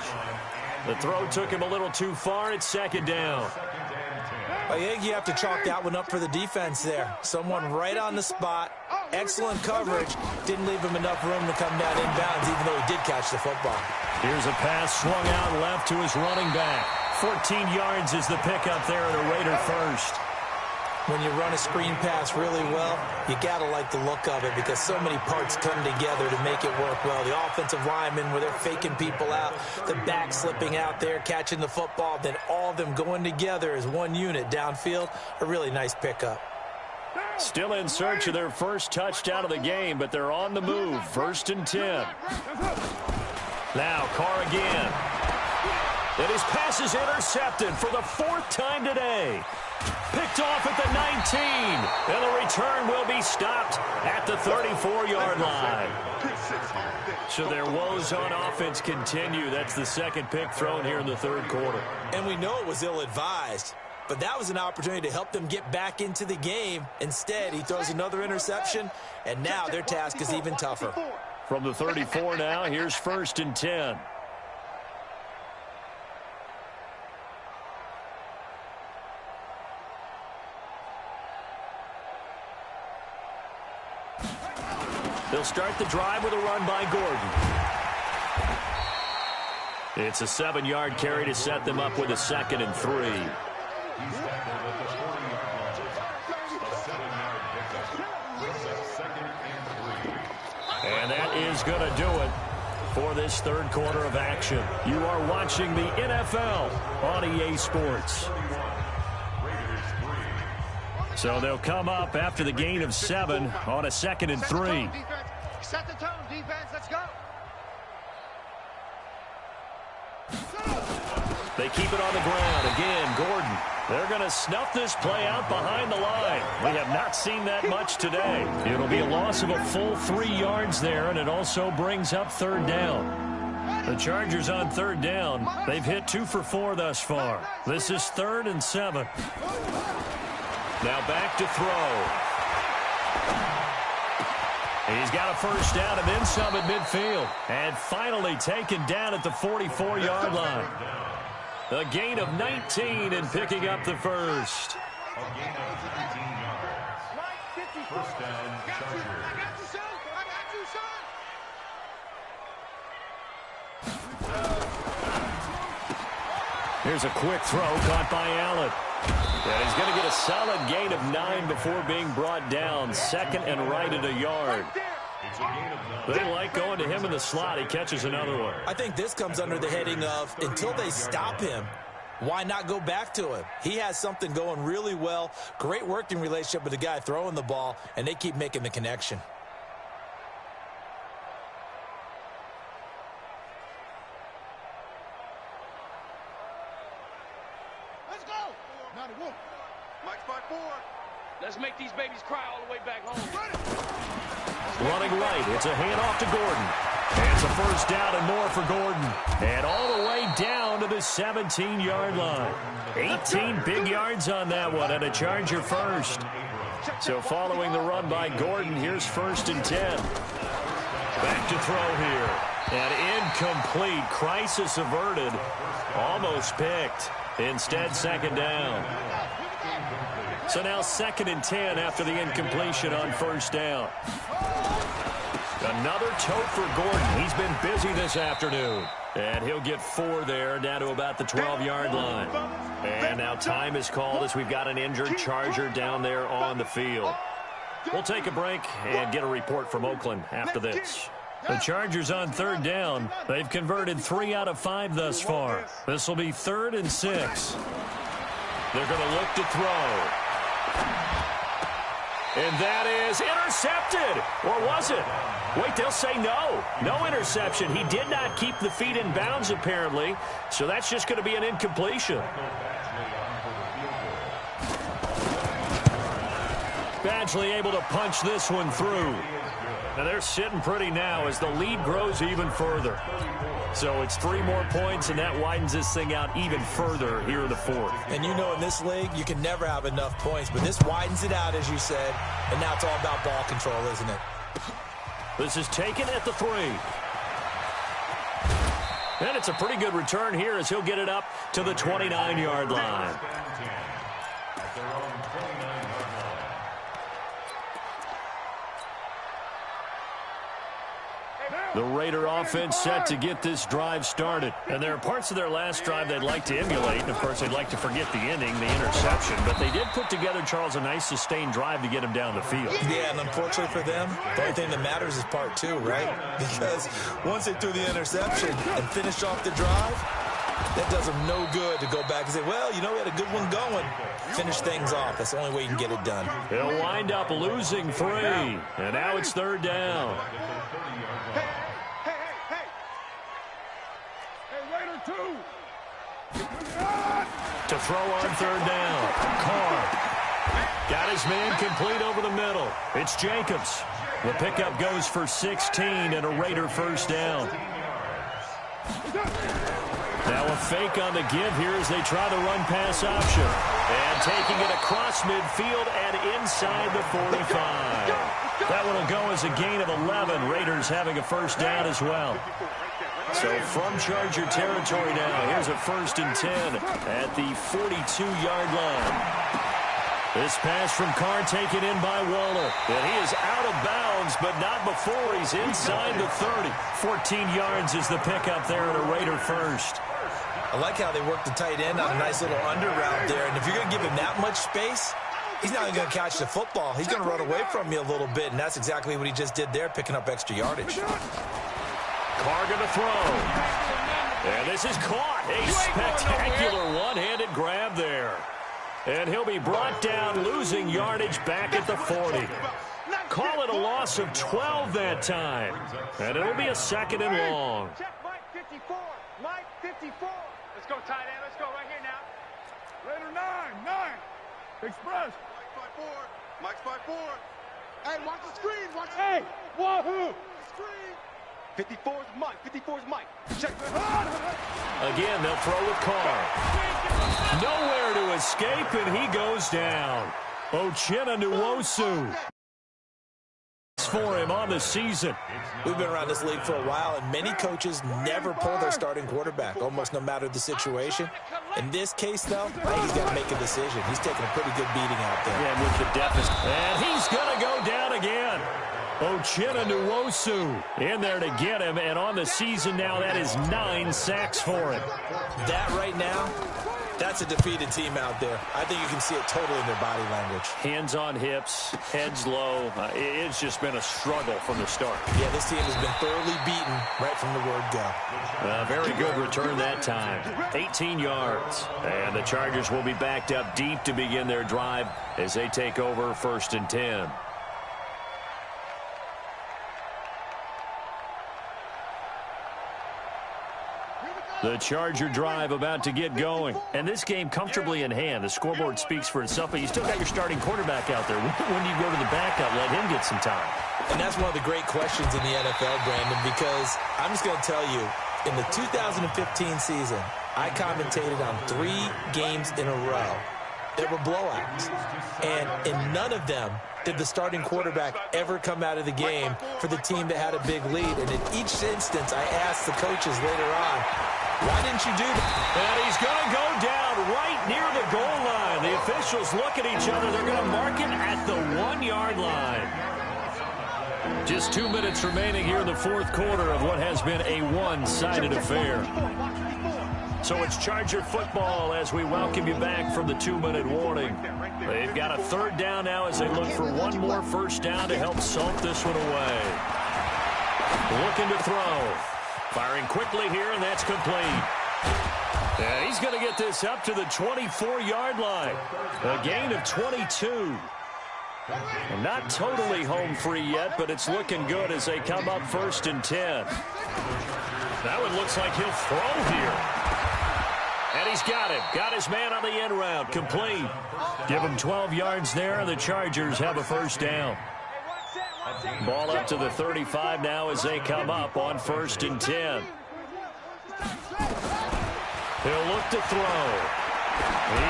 The throw took him a little too far. It's 2nd down. I think you have to chalk that one up for the defense there. Someone right on the spot. Excellent coverage. Didn't leave him enough room to come down inbounds, even though he did catch the football. Here's a pass swung out left to his running back. 14 yards is the pickup there at a Raider first. When you run a screen pass really well, you got to like the look of it because so many parts come together to make it work well. The offensive linemen, where they're faking people out, the back slipping out there, catching the football, then all of them going together as one unit downfield, a really nice pickup. Still in search of their first touchdown of the game, but they're on the move. 1st and 10. Now Carr again. And his pass is intercepted for the 4th time today. Picked off at the 19. And the return will be stopped at the 34-yard line. So their woes on offense continue. That's the 2nd pick thrown here in the 3rd quarter. And we know it was ill-advised, but that was an opportunity to help them get back into the game. Instead, he throws another interception, and now their task is even tougher. From the 34 now, here's 1st and 10. They'll start the drive with a run by Gordon. It's a 7-yard carry to set them up with a 2nd and 3. And that is going to do it for this 3rd quarter of action. You are watching the NFL on EA Sports. So they'll come up after the gain of 7 on a 2nd and 3. Set the tone, defense. Let's go. They keep it on the ground. Again, Gordon. They're going to snuff this play out behind the line. We have not seen that much today. It'll be a loss of a full 3 yards there, and it also brings up 3rd down. The Chargers on third down. They've hit 2 for 4 thus far. This is 3rd and 7. Now back to throw. He's got a first down and then some at midfield. And finally taken down at the 44-yard line. A gain of 19 and picking up the first. A gain of 19 yards. First down, Chargers. Here's a quick throw caught by Allen. And he's going to get a solid gain of 9 before being brought down. 2nd and right at a yard. It's a gain of 9. They like going to him in the slot. He catches another one. I think this comes under the heading of until they stop him, why not go back to him? He has something going really well. Great working relationship with the guy throwing the ball, and they keep making the connection. Let's go. Not a whoop. Mike's 5-4. Let's make these babies cry all the way back home. Running right. It's a handoff to Gordon. And it's a first down and more for Gordon. And all the way down to the 17-yard line. 18 big yards on that one and a Charger first. So following the run by Gordon, here's 1st and 10. Back to throw here. And incomplete. Crisis averted. Almost picked. Instead, 2nd down. So now 2nd and 10 after the incompletion on 1st down. Another tote for Gordon. He's been busy this afternoon. And he'll get 4 there, down to about the 12-yard line. And now time is called as we've got an injured Charger down there on the field. We'll take a break and get a report from Oakland after this. The Chargers on 3rd down. They've converted 3 out of 5 thus far. This will be 3rd and 6. They're going to look to throw. And that is intercepted. Or was it? Wait, they'll say no. No interception. He did not keep the feet in bounds, apparently. So that's just going to be an incompletion. Badgley able to punch this one through. Now they're sitting pretty now as the lead grows even further. So it's 3 more points, and that widens this thing out even further here in the 4th. And you know in this league, you can never have enough points, but this widens it out, as you said, and now it's all about ball control, isn't it? This is taken at the 3. And it's a pretty good return here as he'll get it up to the 29-yard line. The Raider offense set to get this drive started. And there are parts of their last drive they'd like to emulate. And, of course, they'd like to forget the ending, the interception. But they did put together, Charles, a nice sustained drive to get him down the field. Yeah, and unfortunately for them, the only thing that matters is part 2, right? Because once they threw the interception and finished off the drive, that does them no good to go back and say, well, you know, we had a good one going. Finish things off. That's the only way you can get it done. They'll wind up losing 3. And now it's 3rd down. To throw on 3rd down. Carr got his man complete over the middle. It's Jacobs. The pickup goes for 16 and a Raider first down. Now a fake on the give here as they try the run pass option. And taking it across midfield and inside the 45. That one will go as a gain of 11. Raiders having a first down as well. So from Charger territory now, here's a 1st and 10 at the 42-yard line. This pass from Carr taken in by Waller. And he is out of bounds, but not before he's inside the 30. 14 yards is the pickup there at a Raider first. I like how they work the tight end on a nice little under route there. And if you're going to give him that much space, he's not going to catch the football. He's going to run away from you a little bit, and that's exactly what he just did there, picking up extra yardage. Carr going to throw. And this is caught. A spectacular one-handed grab there. And he'll be brought down, losing yardage back at the 40. Call it a loss of 12 that time. And it'll be a 2nd and long. Check Mike 54. Mike 54. Let's go, tight end. Let's go right here now. Raider 9. Express. Mike's 5-4. Hey, watch the screen. Watch the Hey, wahoo. screen. 54's Mike. 54's Mike. Check. Again, they'll throw with Carr. Nowhere to escape, and he goes down. Uchenna Nwosu for him on the season. We've been around this league for a while, and many coaches never pull their starting quarterback, almost no matter the situation. In this case, though, I think he's got to make a decision. He's taking a pretty good beating out there. Yeah, with the deficit. And he's going to go down again. Uchenna Nwosu in there to get him, and on the season now, that is 9 sacks for him. That right now, that's a defeated team out there. I think you can see it totally in their body language. Hands on hips, heads low. It's just been a struggle from the start. Yeah, this team has been thoroughly beaten right from the word go. Very good return that time. 18 yards. And the Chargers will be backed up deep to begin their drive as they take over 1st and 10. The Charger drive about to get going. And this game comfortably in hand. The scoreboard speaks for itself, but you still got your starting quarterback out there. When do you go to the backup? Let him get some time. And that's one of the great questions in the NFL, Brandon, because I'm just going to tell you, in the 2015 season, I commentated on 3 games in a row that were blowouts. And in none of them did the starting quarterback ever come out of the game for the team that had a big lead. And in each instance, I asked the coaches later on, why didn't you do that? And he's going to go down right near the goal line. The officials look at each other. They're going to mark him at the 1-yard line. Just 2 minutes remaining here in the 4th quarter of what has been a one-sided affair. So it's Charger football as we welcome you back from the 2-minute warning. They've got a 3rd down now as they look for one more first down to help salt this one away. Looking to throw. Firing quickly here, and that's complete. And he's going to get this up to the 24-yard line. A gain of 22. And not totally home free yet, but it's looking good as they come up 1st and 10. That one looks like he'll throw here. And he's got it. Got his man on the end route. Complete. Give him 12 yards there, and the Chargers have a first down. Ball up to the 35 now as they come up on 1st and 10. He'll look to throw.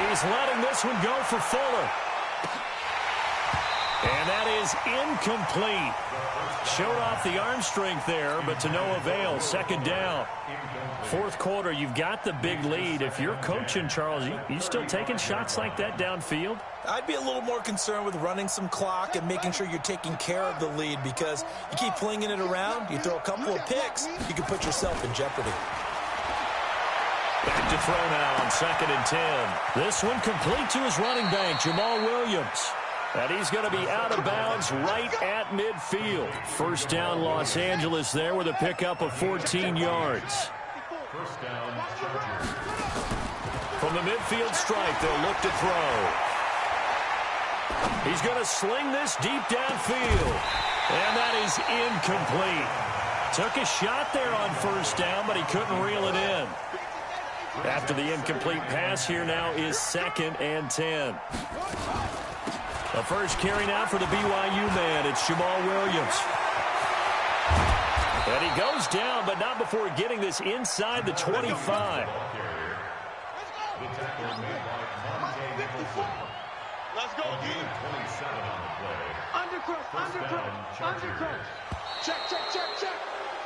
He's letting this one go for Fuller. And that is incomplete. Showed off the arm strength there, but to no avail. 2nd down. 4th quarter, you've got the big lead. If you're coaching, Charles, you still taking shots like that downfield? I'd be a little more concerned with running some clock and making sure you're taking care of the lead, because you keep flinging it around, you throw a couple of picks, you can put yourself in jeopardy. Back to throw now on 2nd and 10. This one complete to his running back, Jamal Williams. And he's going to be out of bounds right at midfield. First down, Los Angeles there with a pickup of 14 yards. First down, Chargers. From the midfield stripe, they'll look to throw. He's going to sling this deep downfield. And that is incomplete. Took a shot there on 1st down, but he couldn't reel it in. After the incomplete pass, here now is 2nd and 10. The first carry now for the BYU man. It's Jamal Williams. And he goes down, but not before getting this inside the 25. Let's go. Undercross. Check.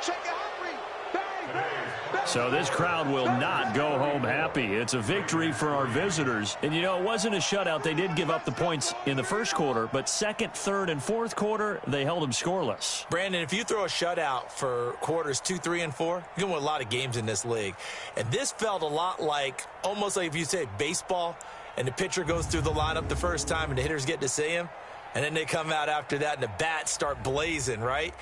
Check it, Humphrey. Bang. So this crowd will not go home happy. It's a victory for our visitors. And, you know, it wasn't a shutout. They did give up the points in the 1st quarter, but 2nd, 3rd, and 4th quarter, they held them scoreless. Brandon, if you throw a shutout for quarters 2, 3, and 4, you're going to win a lot of games in this league. And this felt a lot like, almost like if you say baseball, and the pitcher goes through the lineup the first time and the hitters get to see him, and then they come out after that and the bats start blazing, right?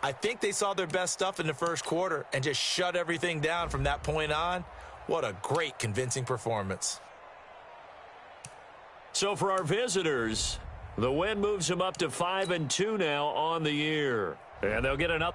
I think they saw their best stuff in the 1st quarter and just shut everything down from that point on. What a great, convincing performance. So for our visitors, the win moves them up to 5-2 now on the year. And they'll get an up.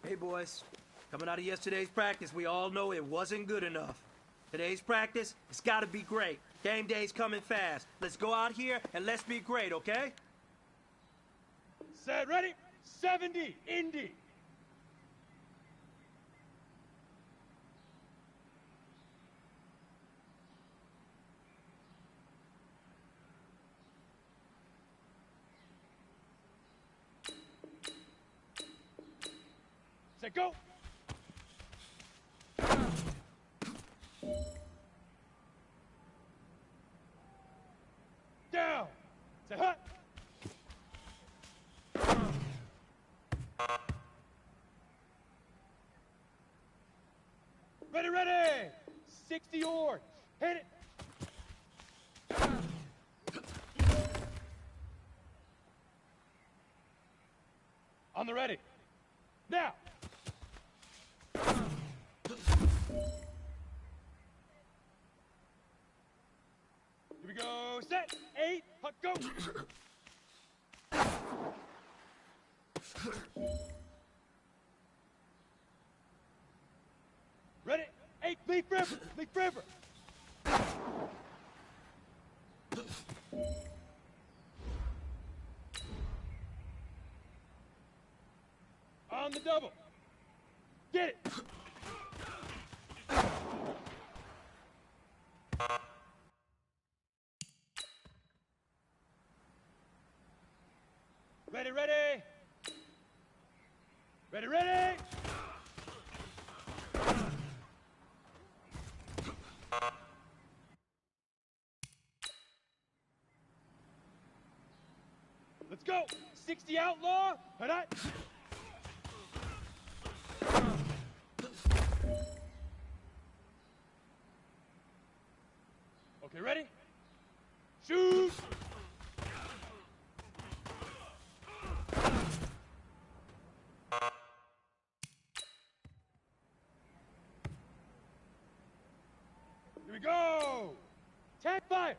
Hey, boys. Coming out of yesterday's practice, we all know it wasn't good enough. Today's practice, it's gotta be great. Game day's coming fast. Let's go out here and let's be great, okay? Set, ready? 70, Indy. Set, go. Down. Set, hut. Ready, ready. 60 orange. Hit it. On the ready. Now. Here we go. Set. 8. Hut, go. Ready? 8. Leaf river. Leaf river. On the double. Get it. Ready, ready. Ready, ready. Let's go. 60 outlaw. Hut. Okay, ready? Shoot! Here we go! Tag fire!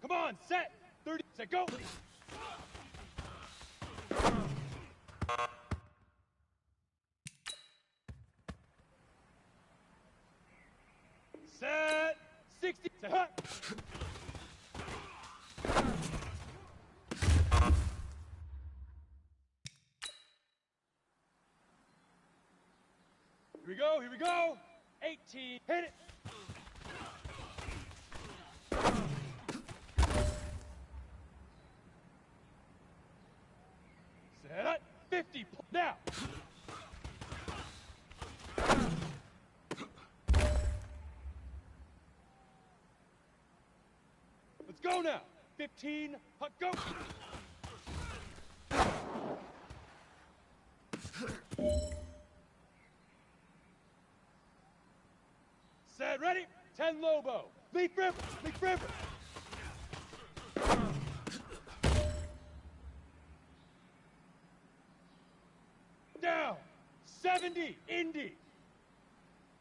Come on, set! 30, set, go! Set! 60, set, hut! Here we go, here we go! 18, hit it! Set up, 50, now! Let's go now! 15, hut, go! Set, ready? 10 Lobo. Leaf river, leaf river. Down. 70, Indy.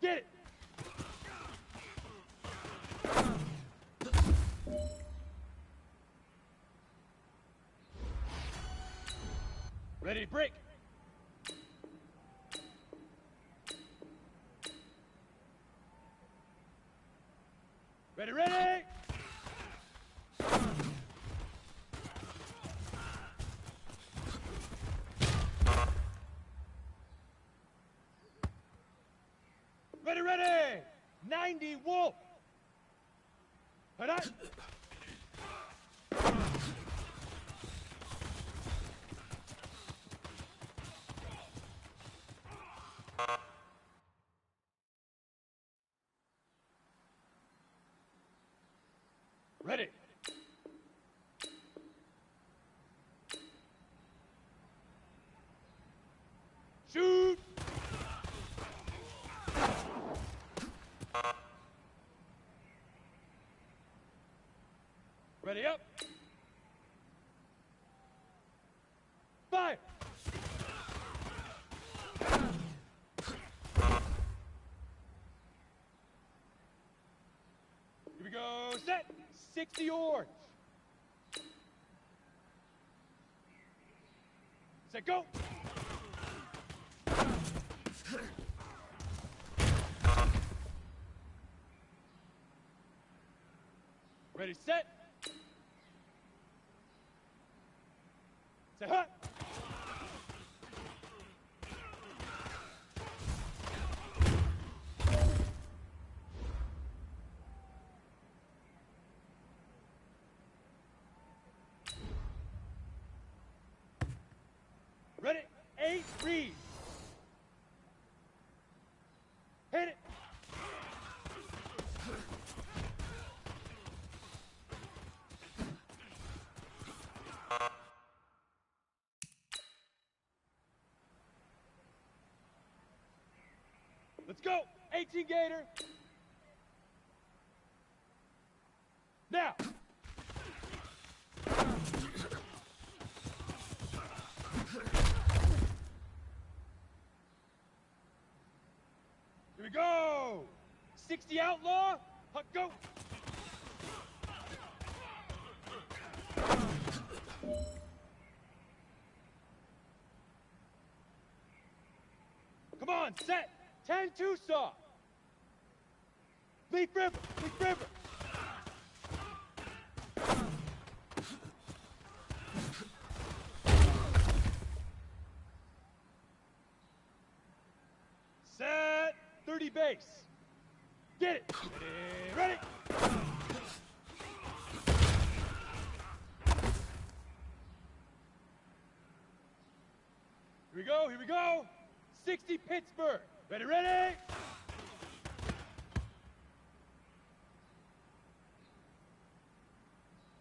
Get it. Ready, break. Ready, ready! Ready, ready! 90 Wolf! Hut. Ready. Shoot. Ready up. Fire. Here we go. Set. 60 orange. Set, go. Ready, set. Set, hut. Ready, 8, read. Hit it. Let's go, 18 Gator. Now. Here we go! 60 Outlaw, hut, go! Come on, set! 10 Tucson! Leaf River, Leaf River! Set! 30 base! Get it! Ready! Ready! Here we go, here we go! 60 Pittsburgh! Ready, ready!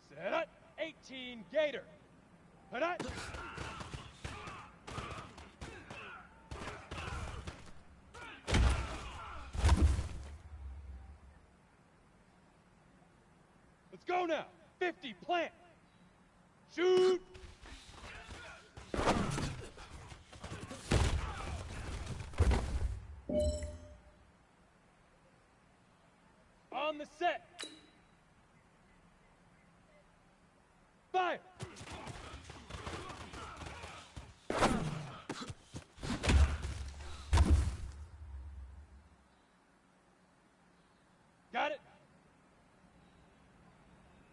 Set up! 18 Gator! Put up! Let's go now! 50 plant! Shoot! On the set! Fire! Got it!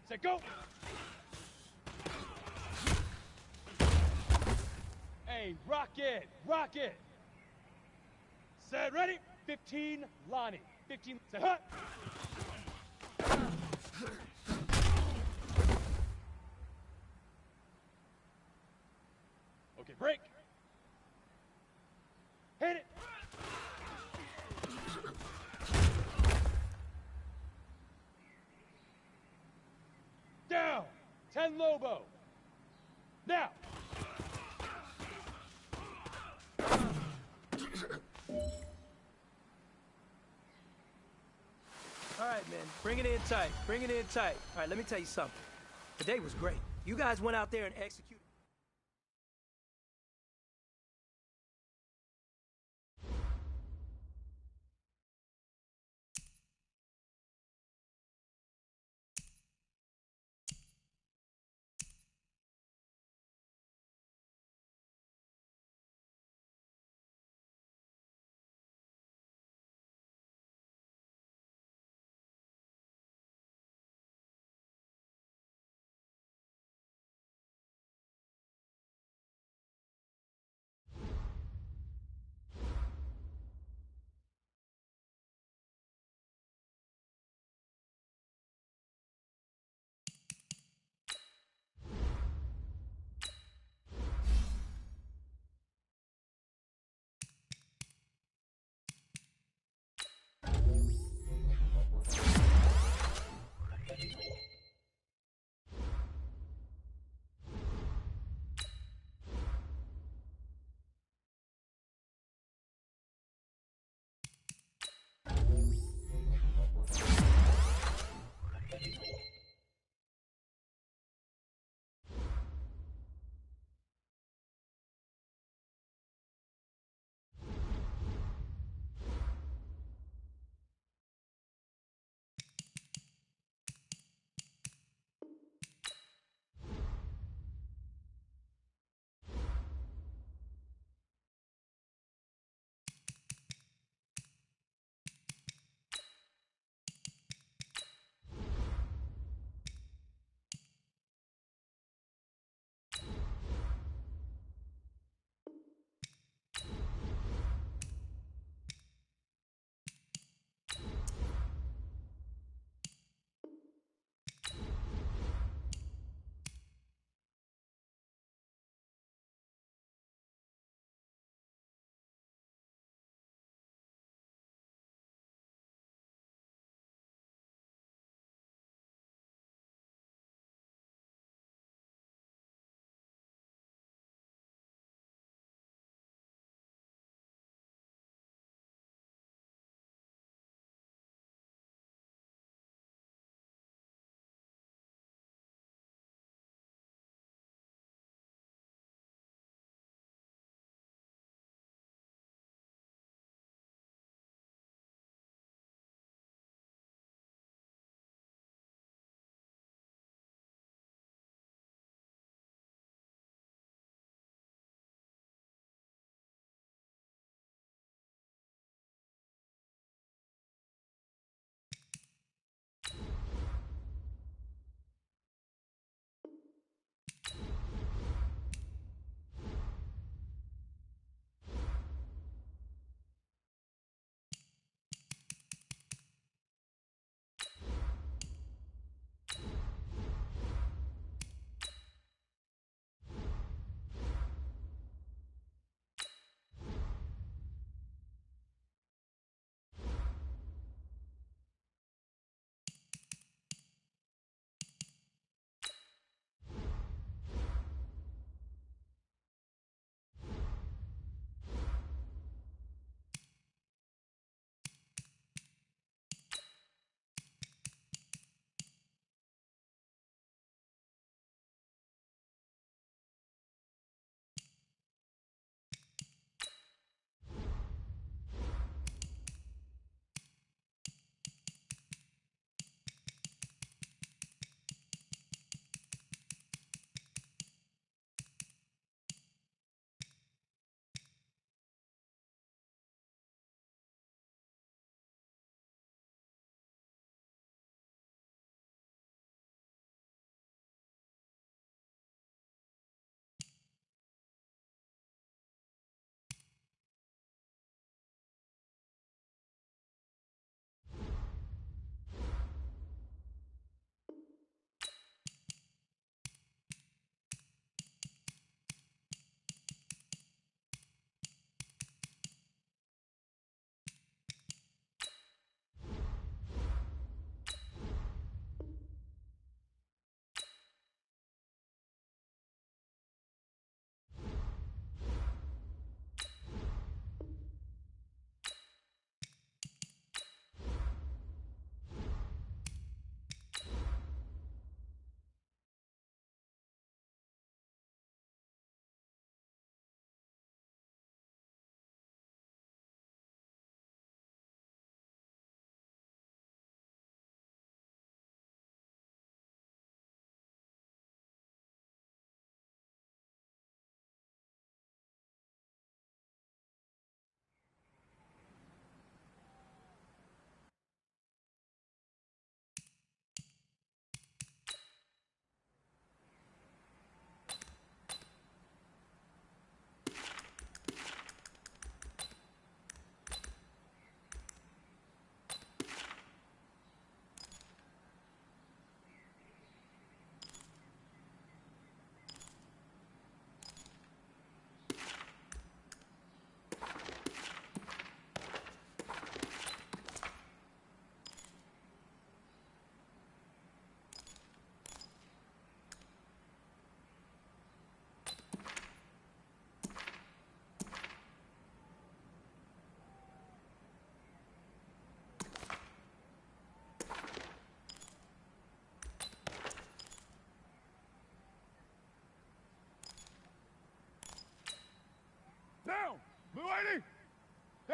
Set, go! Hey, rocket! Rocket! Set, ready? 15 Lonnie. 15, set, hut! Okay, break. Hit it. Down. 10 Lobo. Now. All right, man. Bring it in tight. Bring it in tight. All right, let me tell you something. Today was great. You guys went out there and executed.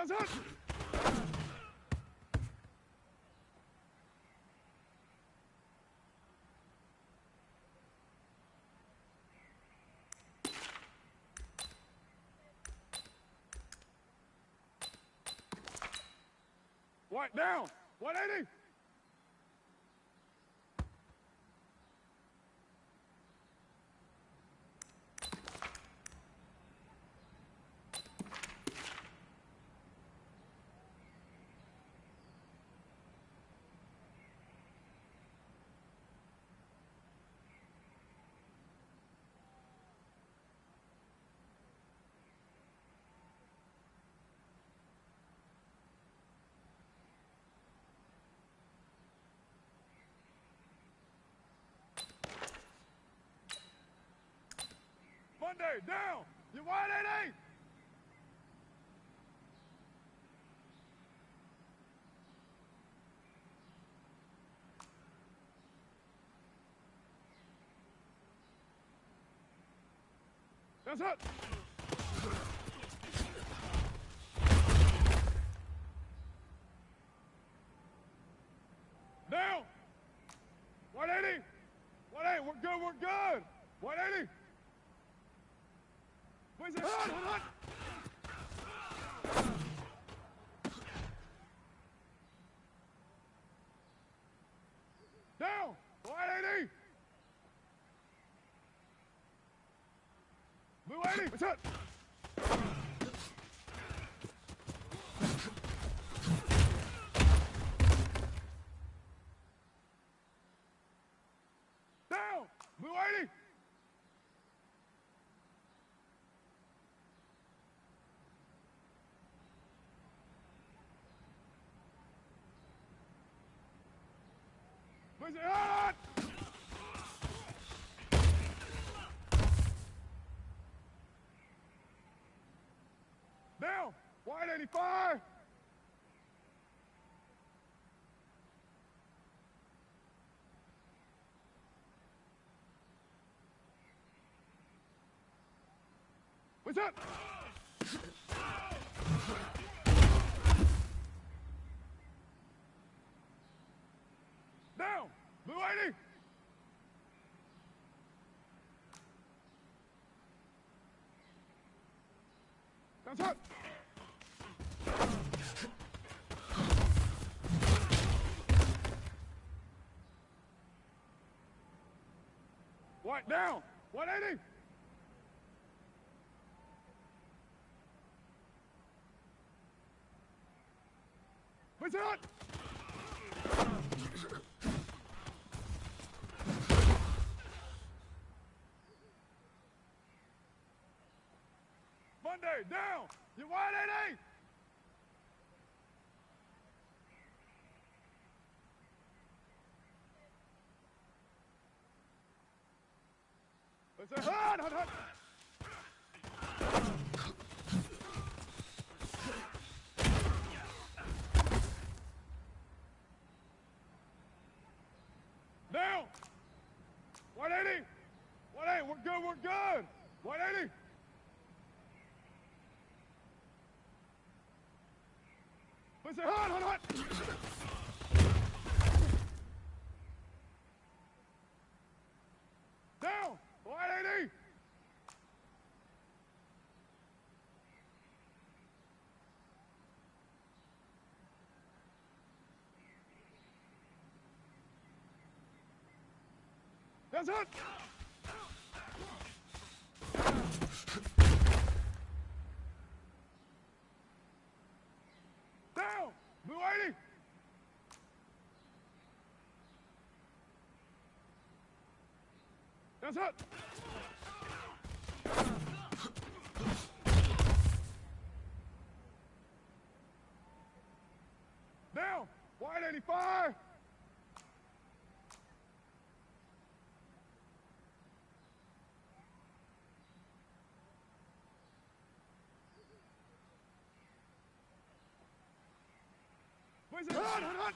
That's it! White down! 180! Monday, down! You 180! That's it! Down! 180! 180, we're good, we're good! 180! Where's it? Hot! Down! 180! Blue 80! What's up? Down! Blue 80! Where's it? Hot! Down! 185! What's up? Down! Blue 80! That's hot! White down! 180! What's hot? Monday, down! You 180! Let's say hot, hot, hot! Down! 180! 180, we're good, we're good! 180! Let's say hot, hot, hot! Down! 180! That's it! Down! Blue 80! That's it! Down! 185! Where's it? Hot, hot, hot!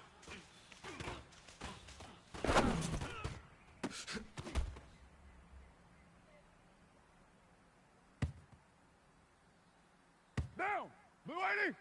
Down! Blue 80!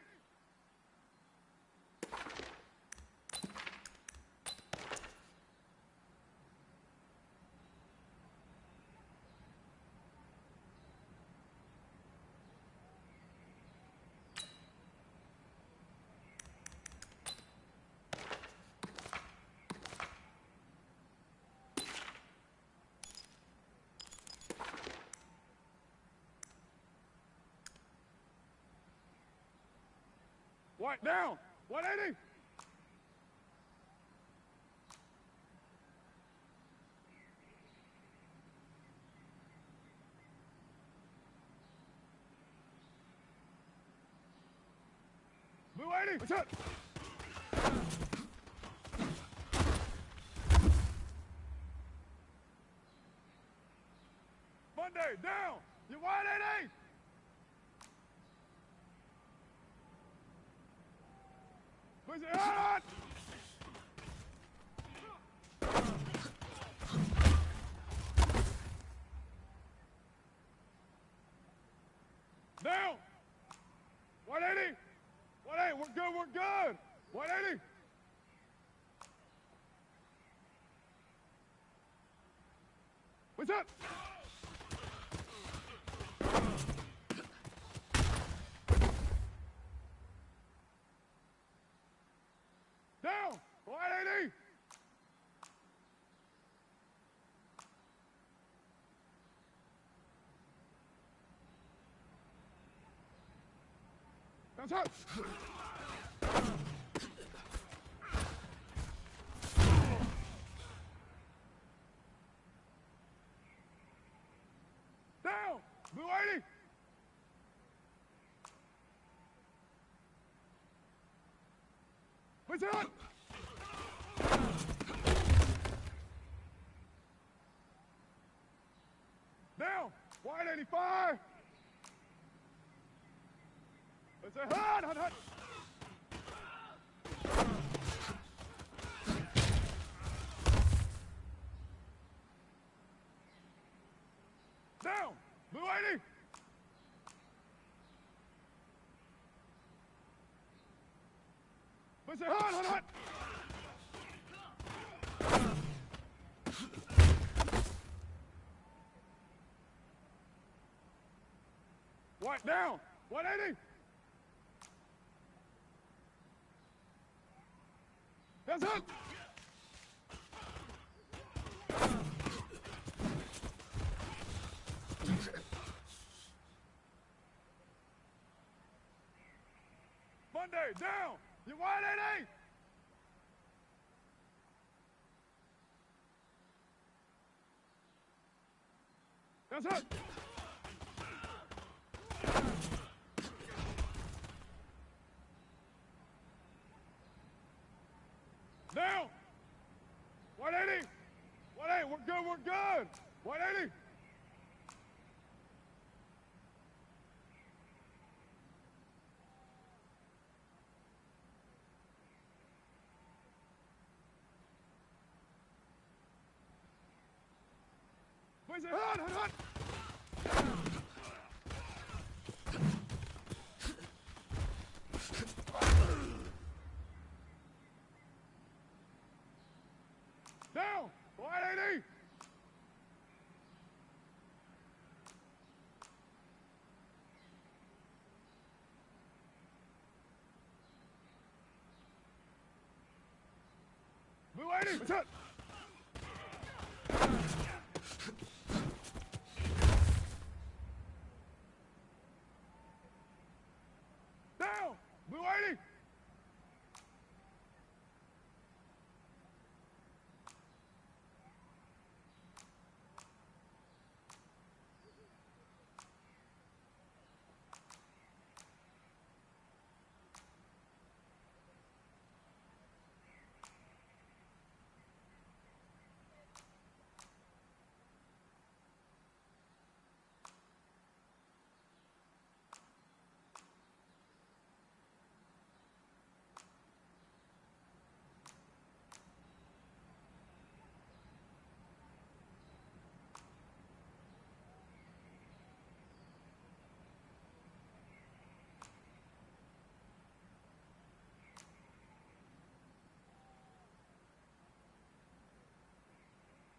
White down. 180. Blue 80. What's up? Monday, down. You 180. Push it hard. Down. 180. 180. We're good. We're good. 180. What's up? Down. 180. That's up. Down. Blue 80. What's up? Down. 185. Let's say hard, hard, hard. Down. Blue 80. Let's say hard, hard, hard. White down. 180. Hands up. Monday, down. You 180. Hands up. Down. 180. 180. We're good. We're good. 180. Push it hard, hard, hard. Down. 180. Blue 80. What's up? Down. Blue 80.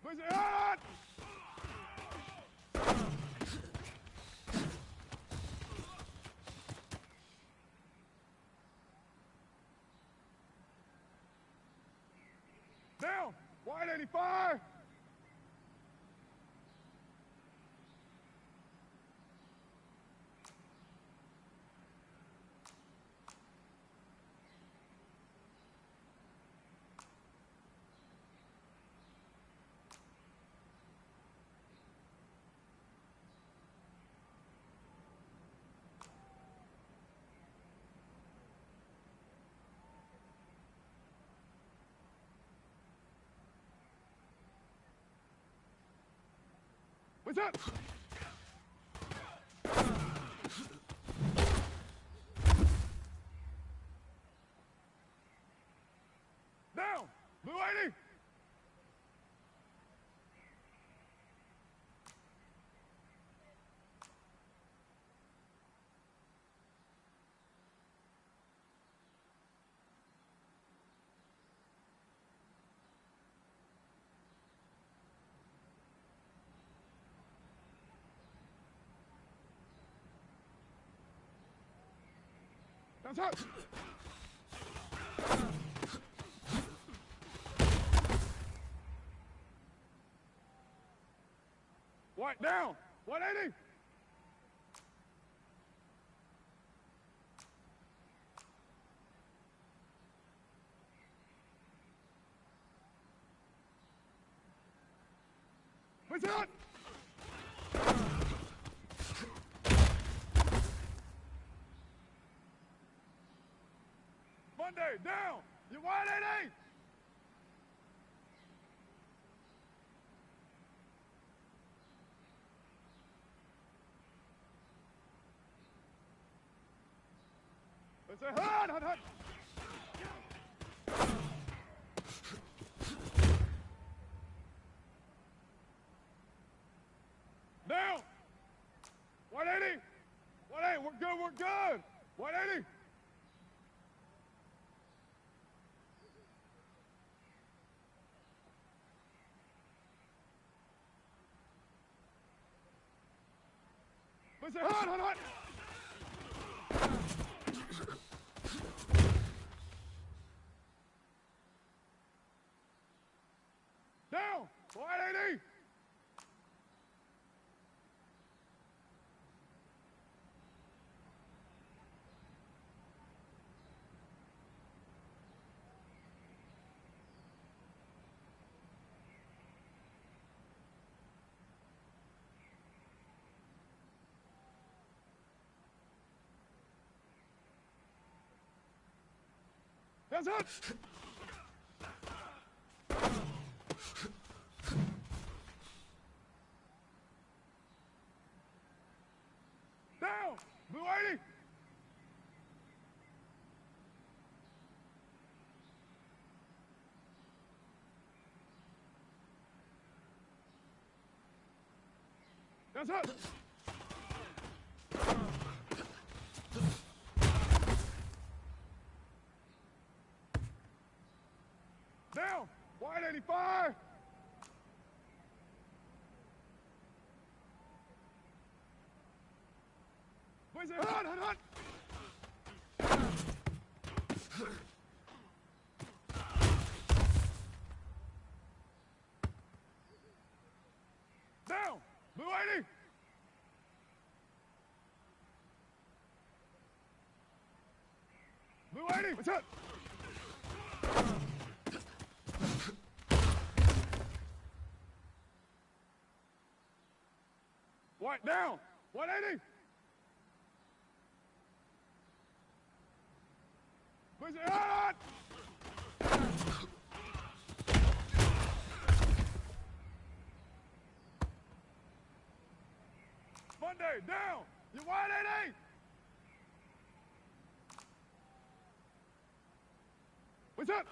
Push it hard. Down. 185. What's up? Down! Blue 80! That's up! White down! 180! What's up? Monday, down! You 180! Let's say hard, hard, hard. Down! 180! 180, we're good, we're good! 180! Let's say hard, hard, hard. Down! 180! That's it! Down! Blue 80! That's it! Down! 185! Where's it? Hot, hot, hot! Down! Blue 80! Blue 80, what's up? White down! 180! Where's it? Hot! Monday, down! You 180! What's up?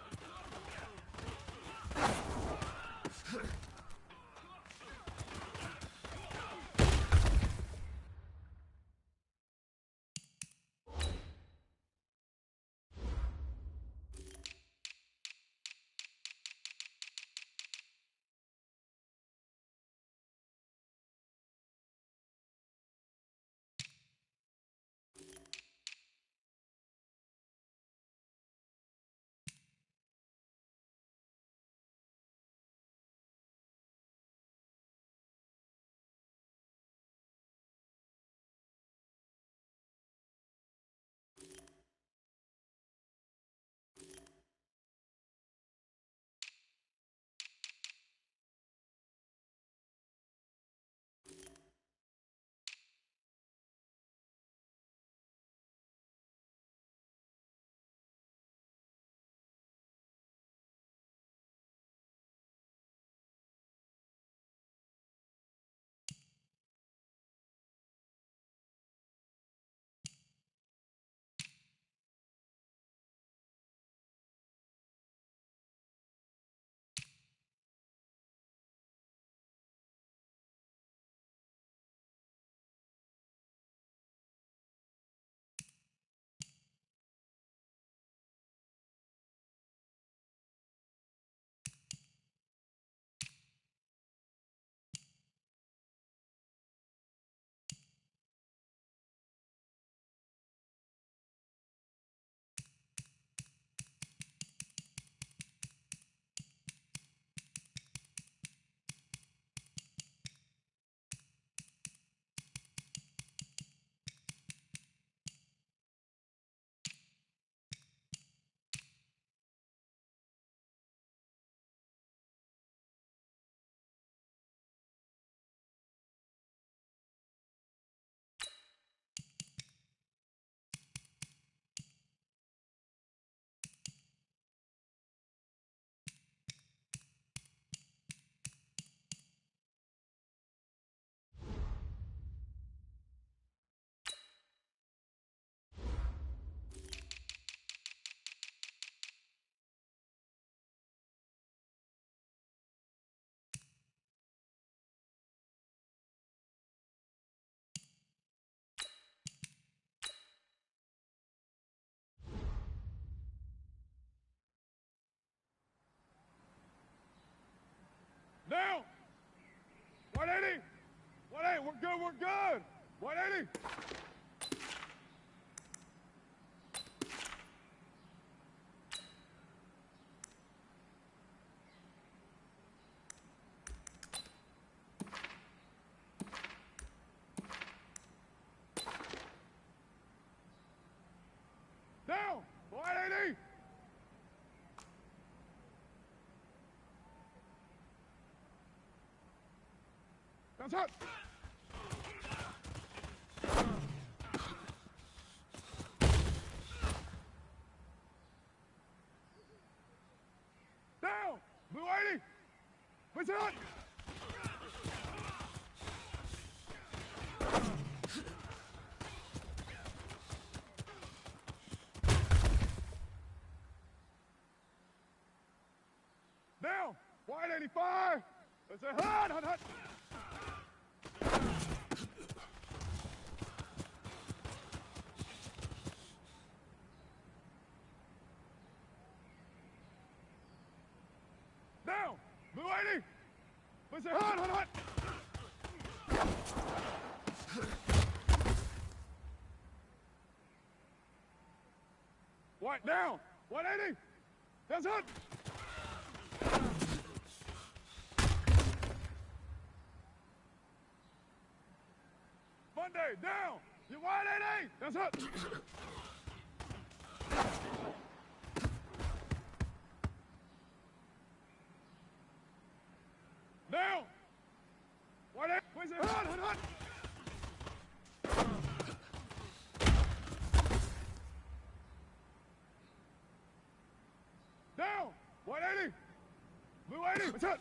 we're good. 180. Down. 180. That's up. Down. Blue 80. Push it up. Down. 185. Let's say hut, hut, hut. Down. Blue 80. Let's say hut, hut, hut. White down. 180. That's hut. Monday, down. You 180. That's up. Down. 180. Where's it? Hut, hut, hut. Down. 180. Blue 80. What's up?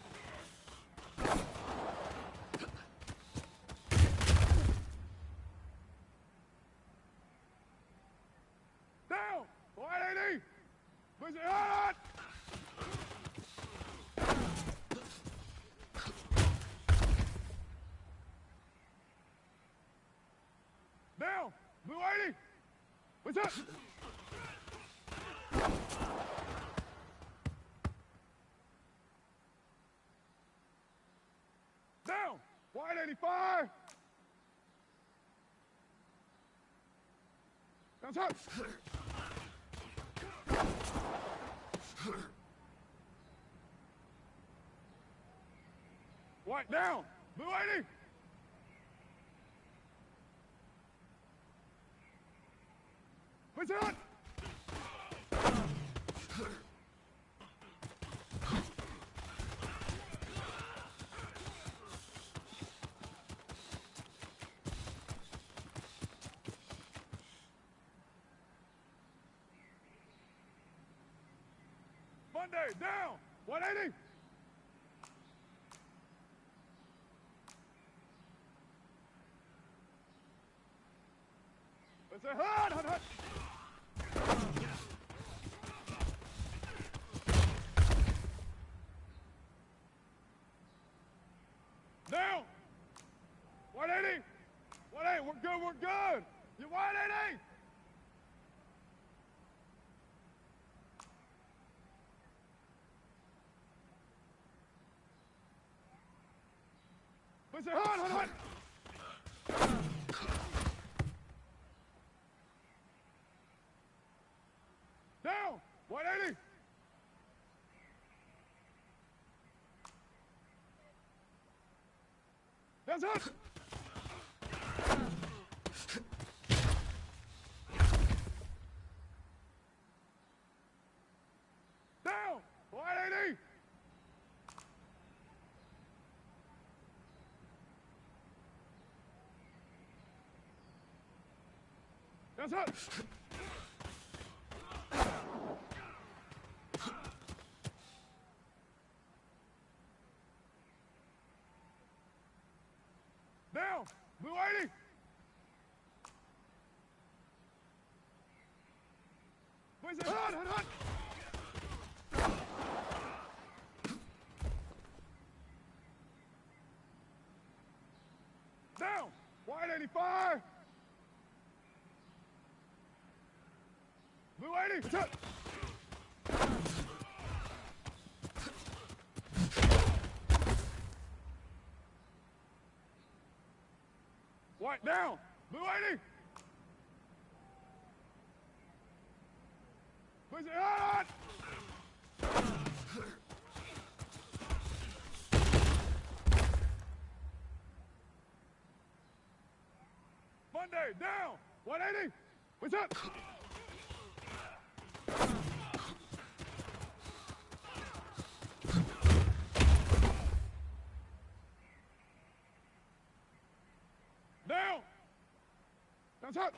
Down! 180! Push it hard! Down! Blue 80! What's up? Down! 185! That's up! White down! Blue 80! Push it! Monday, down! 180! Let's say hut, hut, hut! Down! 180! 180, we're good, we're good! You 180! Let's say hut, hut, hut! Down! 180! That's up! Down! 180! That's up! Down! Blue 80! Where's it? Hut, hut, hut! Down! 185! Blue 80! What's up? White down. Blue 80. Push it on. Monday, down. 180. What's up? Down. That's up.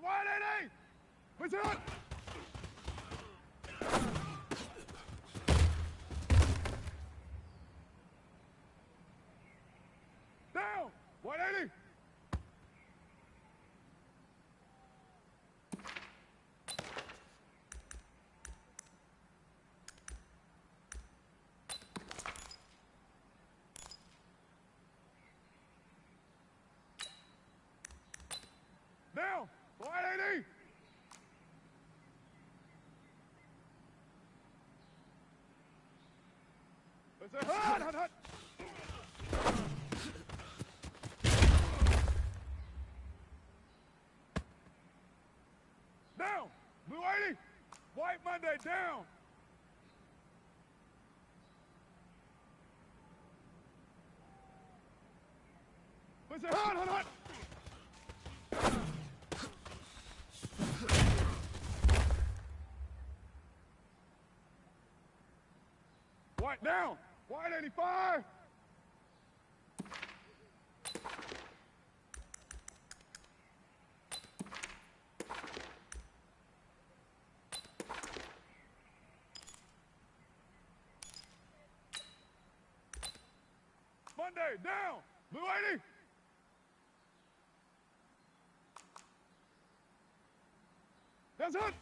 wide 80! What's up? Down! 180! Down! 180! Let's say hut, hut, hut! Down! Blue 80! White Monday, down! Let's say hut, hut, hut! White down! White 85! Monday, down! Blue 80! That's it!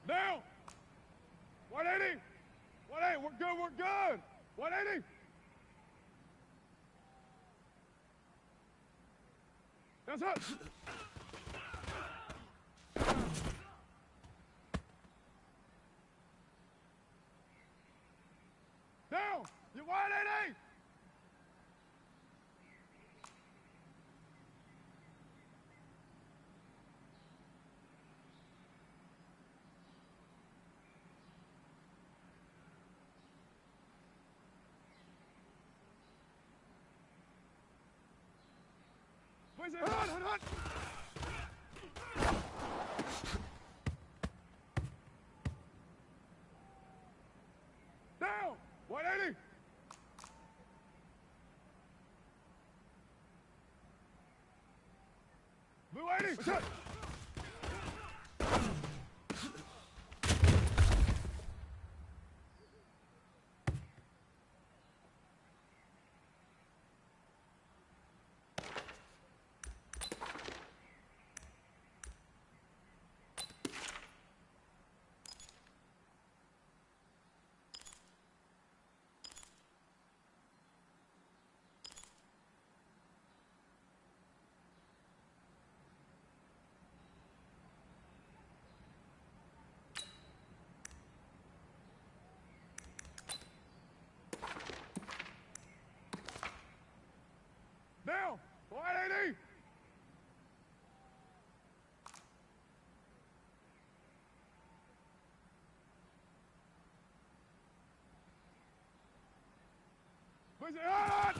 Down! 180! 180, we're good, we're good! 180! That's it! Down! You 180! Where's it? Hut, hut, hut! Down! 180! Blue 80! What's up? Down! 180! Where's it? Hut!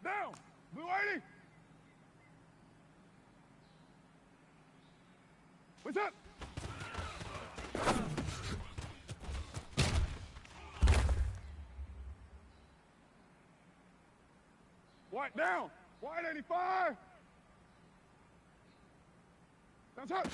Down! Blue 80! What's up? White down! White 85! That's hot!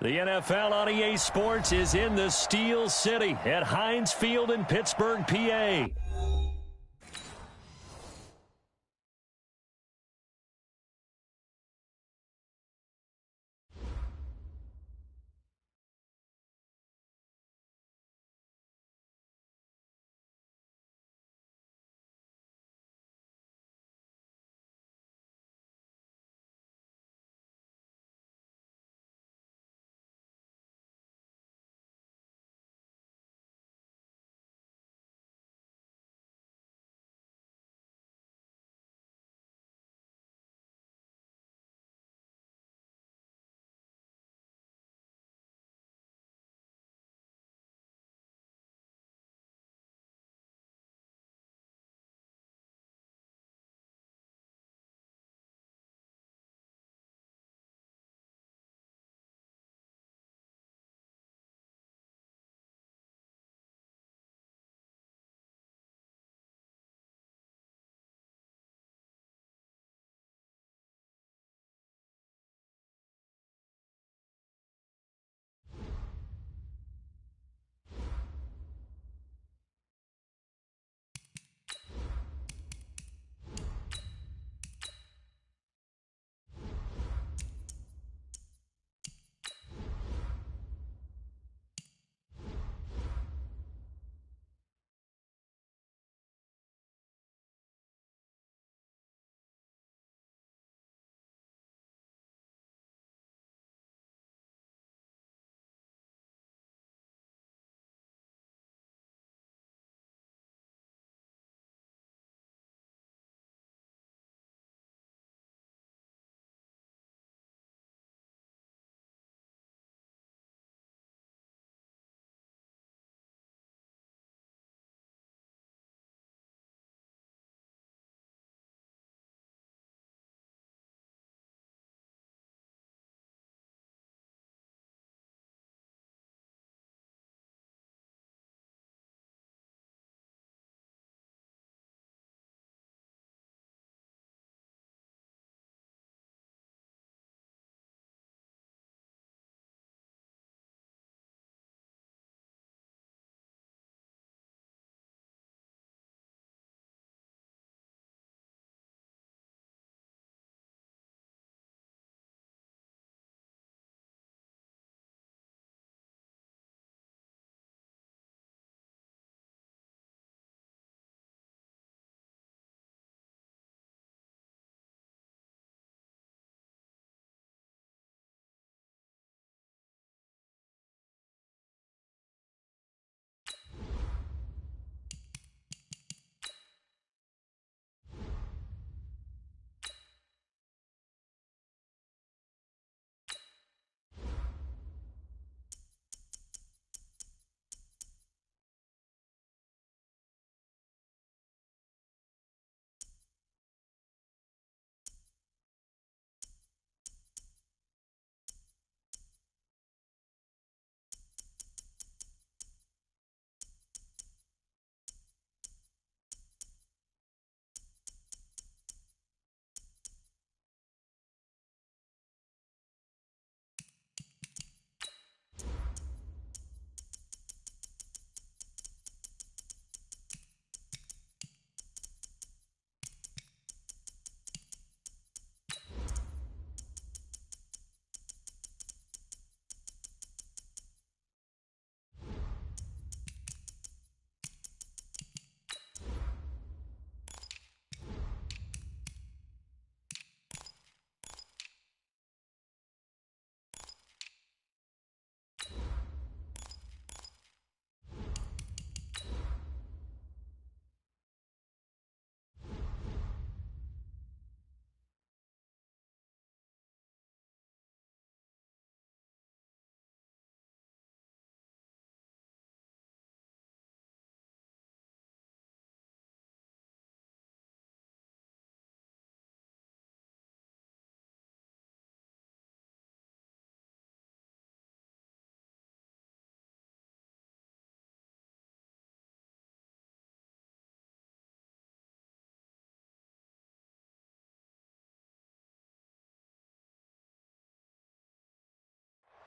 The NFL on EA Sports is in the Steel City at Heinz Field in Pittsburgh, PA.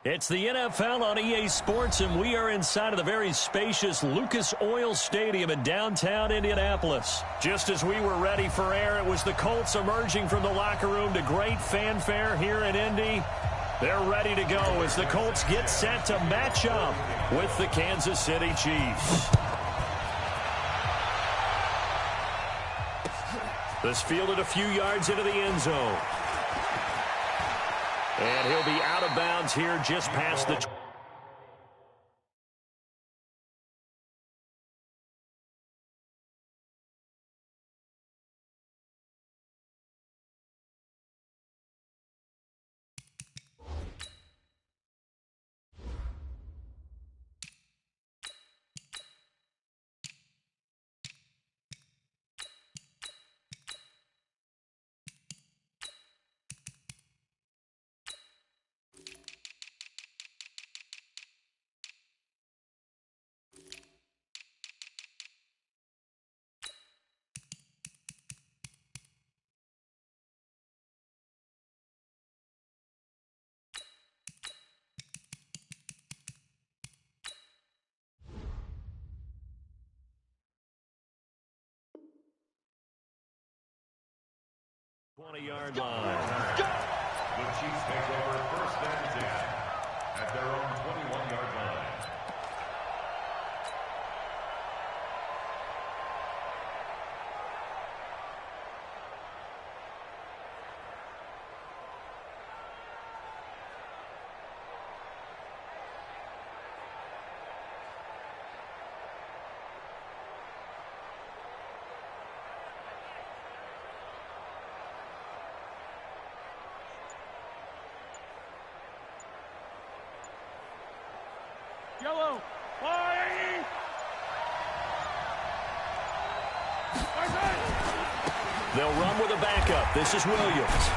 It's the NFL on EA Sports, and we are inside of the very spacious Lucas Oil Stadium in downtown Indianapolis. Just as we were ready for air, it was the Colts emerging from the locker room to great fanfare here in Indy. They're ready to go as the Colts get set to match up with the Kansas City Chiefs. This fielded a few yards into the end zone. And he'll be out of bounds here just past the... Yard line. The Chiefs take over first and 10 at their own 21-yard line. Yellow. They'll run with a backup. This is Williams.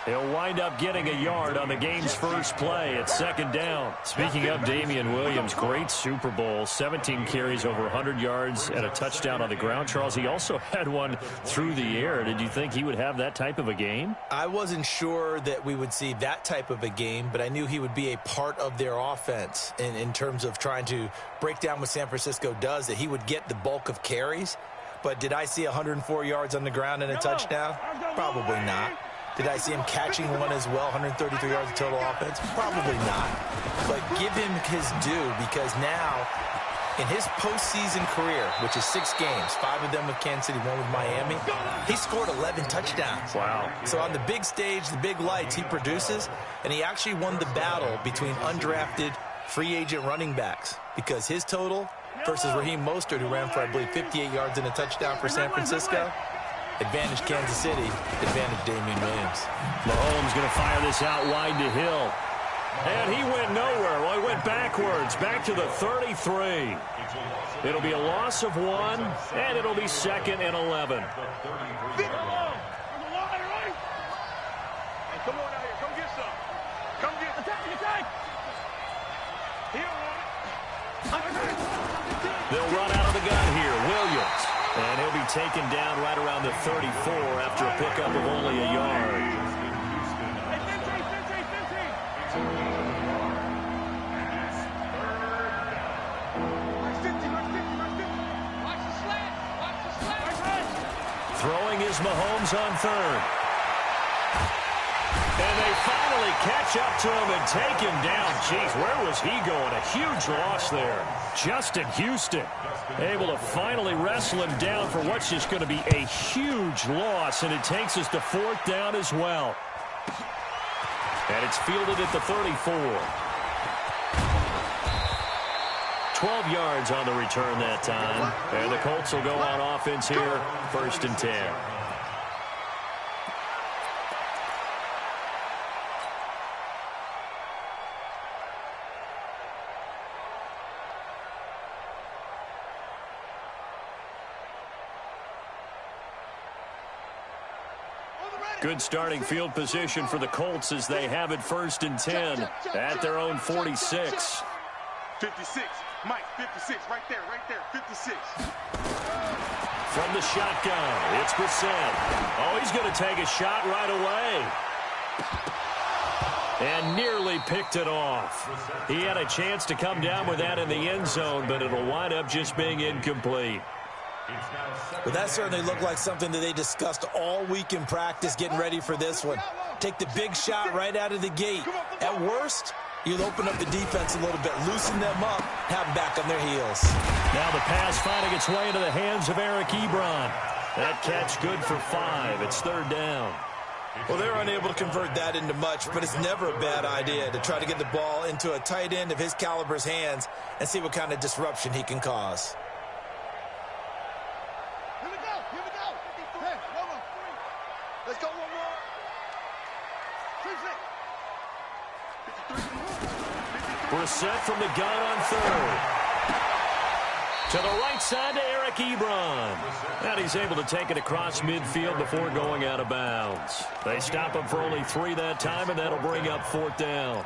He'll wind up getting a yard on the game's first play at second down. Speaking of Damian Williams, great Super Bowl, 17 carries over 100 yards and a touchdown on the ground. Charles, he also had one through the air. Did you think he would have that type of a game? I wasn't sure that we would see that type of a game, but I knew he would be a part of their offense in terms of trying to break down what San Francisco does, that he would get the bulk of carries. But did I see 104 yards on the ground and a touchdown? Probably not. Did I see him catching one as well, 133 yards of total offense? Probably not. But give him his due, because now, in his postseason career, which is 6 games, 5 of them with Kansas City, 1 with Miami, he scored 11 touchdowns. Wow. So on the big stage, the big lights, he produces, and he actually won the battle between undrafted free agent running backs, because his total versus Raheem Mostert, who ran for, I believe, 58 yards and a touchdown for San Francisco, advantage Kansas City, advantage Damian Williams. Mahomes going to fire this out wide to Hill. And he went nowhere. Well, he went backwards, back to the 33. It'll be a loss of 1, and it'll be second and 11. Come on out here. Come get some. Come get attack. They'll run out of the gun here. Williams. And he'll be taken down right around the 34 after a pickup of only a yard. Throwing is Mahomes on third. And they finally catch up to him and take him down. Jeez, where was he going? A huge loss there. Justin Houston able to finally wrestle him down for what's just going to be a huge loss, and it takes us to 4th down as well. And it's fielded at the 34. 12 yards on the return that time. And the Colts will go on offense here, 1st and 10. Good starting field position for the Colts as they have it 1st and 10 at their own 46. 56. Mike, 56. Right there, 56. From the shotgun, it's Brissett. Oh, he's going to take a shot right away. And nearly picked it off. He had a chance to come down with that in the end zone, but it'll wind up just being incomplete. Well, that certainly looked like something that they discussed all week in practice getting ready for this one. Take the big shot right out of the gate. At worst, you'll open up the defense a little bit, loosen them up, have them back on their heels. Now the pass finding its way into the hands of Eric Ebron. That catch good for 5. It's 3rd down. Well, they're unable to convert that into much, but it's never a bad idea to try to get the ball into a tight end of his caliber's hands and see what kind of disruption he can cause. Here we go. Here we go. Hey, one more. Let's go one more. 3-6. Brissett from the gun on 3rd. To the right side to Eric Ebron. And he's able to take it across midfield before going out of bounds. They stop him for only 3 that time, and that'll bring up 4th down.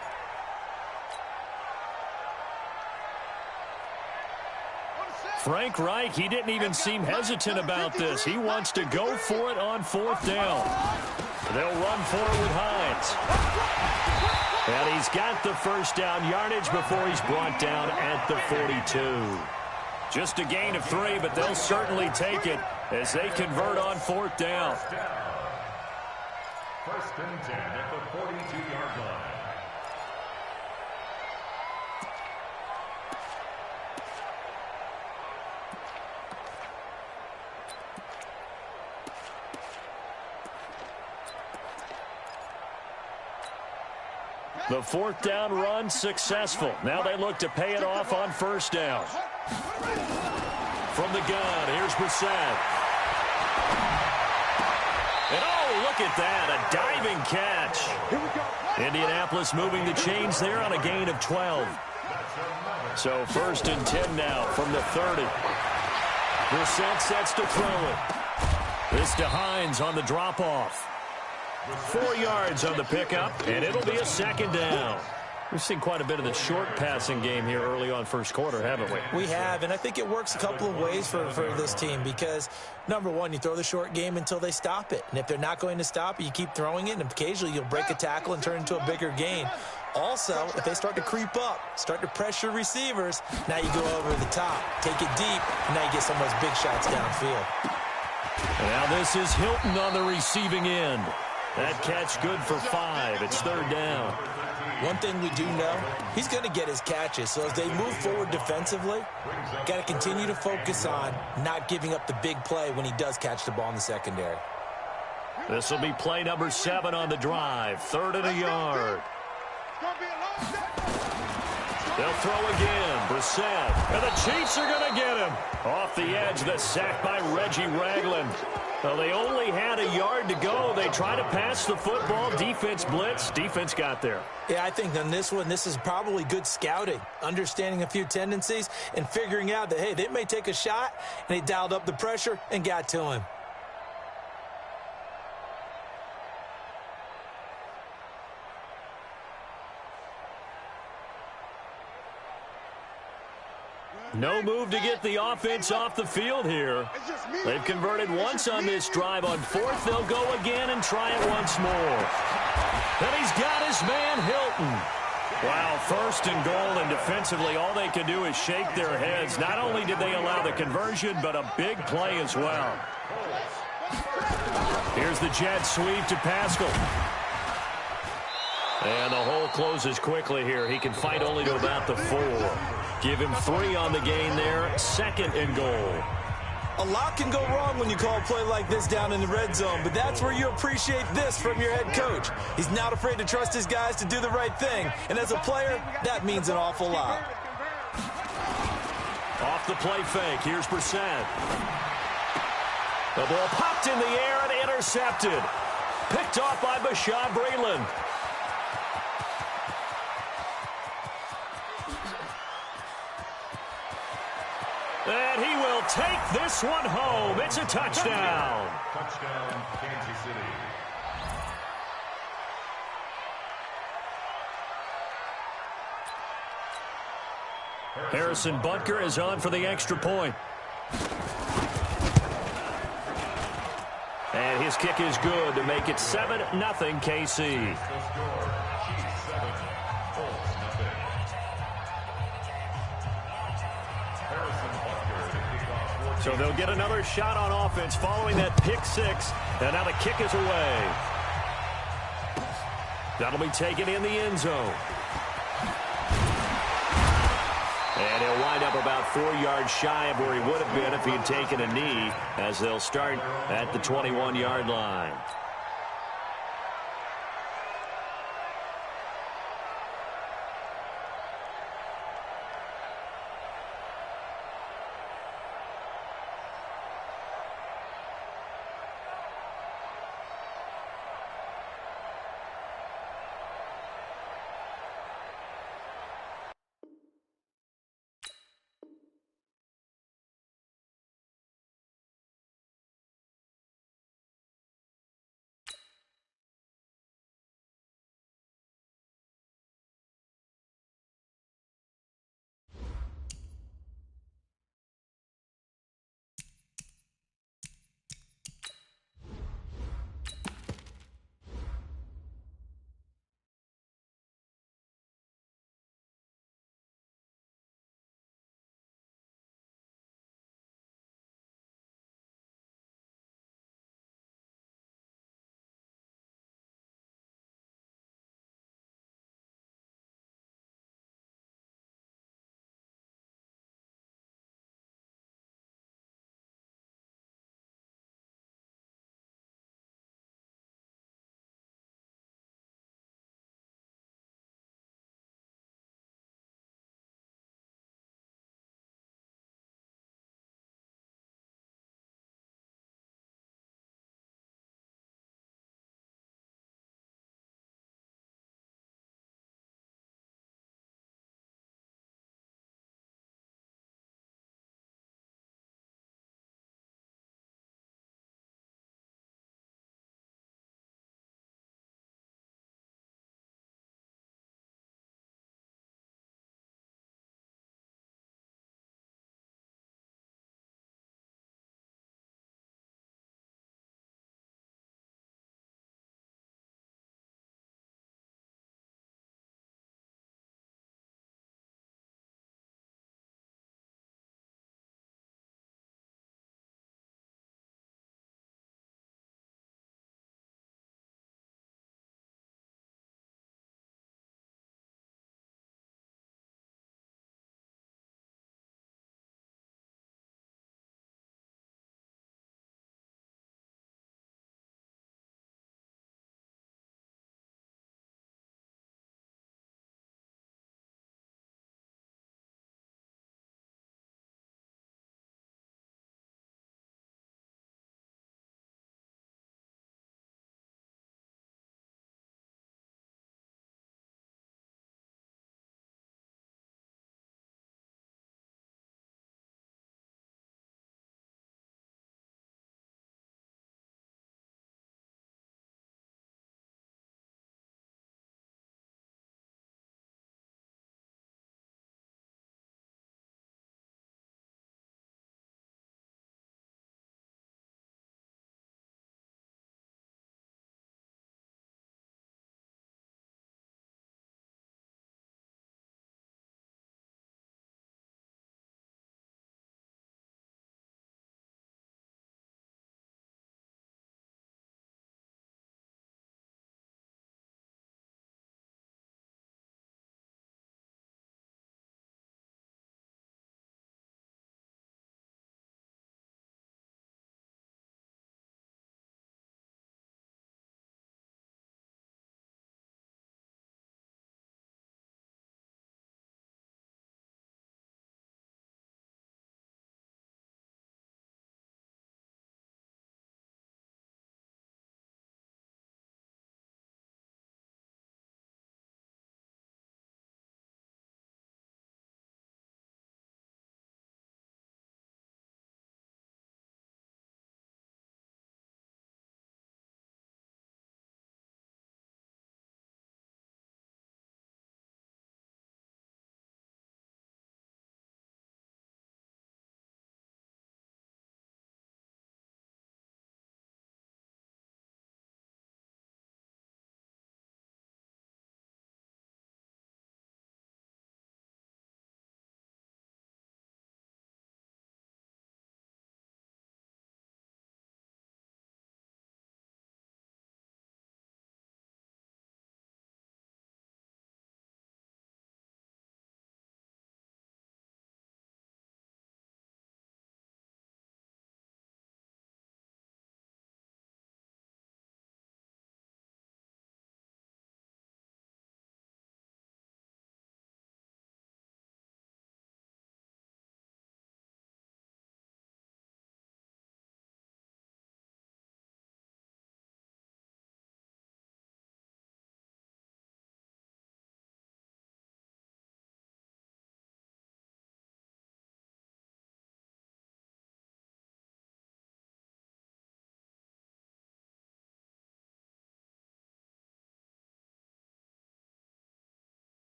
Frank Reich, he didn't even seem hesitant about this. He wants to go for it on 4th down. They'll run for it with Hines. And he's got the first down yardage before he's brought down at the 42. Just a gain of 3, but they'll certainly take it as they convert on 4th down. 1st and 10 at the 42-yard line. The 4th down run successful. Now they look to pay it off on 1st down. From the gun, here's Brissett. And oh, look at that, a diving catch. Indianapolis moving the chains there on a gain of 12. So 1st and 10 now from the 30. Brissett sets to throw it. This to Hines on the drop-off. 4 yards on the pickup, and it'll be a 2nd down. We've seen quite a bit of the short passing game here early on 1st quarter, haven't we? We have, and I think it works a couple of ways for this team because, number one, you throw the short game until they stop it. And if they're not going to stop it, you keep throwing it, and occasionally you'll break a tackle and turn into a bigger gain. Also, if they start to creep up, start to pressure receivers, now you go over the top, take it deep, and now you get some of those big shots downfield. Now this is Hilton on the receiving end. That catch good for 5. It's 3rd down. One thing we do know, he's going to get his catches. So as they move forward defensively, got to continue to focus on not giving up the big play when he does catch the ball in the secondary. This will be play number 7 on the drive. 3rd and a yard. They'll throw again. Brissett. And the Chiefs are going to get him. Off the edge, the sack by Reggie Ragland. Well, they only had a yard to go. They try to pass the football. Defense blitz. Defense got there. Yeah, I think on this one, this is probably good scouting, understanding a few tendencies and figuring out that, hey, they may take a shot, and they dialed up the pressure and got to him. No move to get the offense off the field here. They've converted once on this drive. On 4th, they'll go again and try it once more. And he's got his man, Hilton. Wow, 1st and goal, and defensively, all they can do is shake their heads. Not only did they allow the conversion, but a big play as well. Here's the jet sweep to Pascal. And the hole closes quickly here. He can fight only to about the 4. Give him 3 on the gain there. 2nd and goal. A lot can go wrong when you call a play like this down in the red zone, but that's where you appreciate this from your head coach. He's not afraid to trust his guys to do the right thing, and as a player, that means an awful lot. Off the play fake, here's Brissett. The ball popped in the air and intercepted. Picked off by Bashaud Breeland. And he will take this one home. It's a touchdown. Touchdown, Kansas City. Harrison Butker is on for the extra point. And his kick is good to make it 7-0 KC. So they'll get another shot on offense following that pick six. And now the kick is away. That'll be taken in the end zone. And he'll wind up about 4 yards shy of where he would have been if he had taken a knee, as they'll start at the 21-yard line.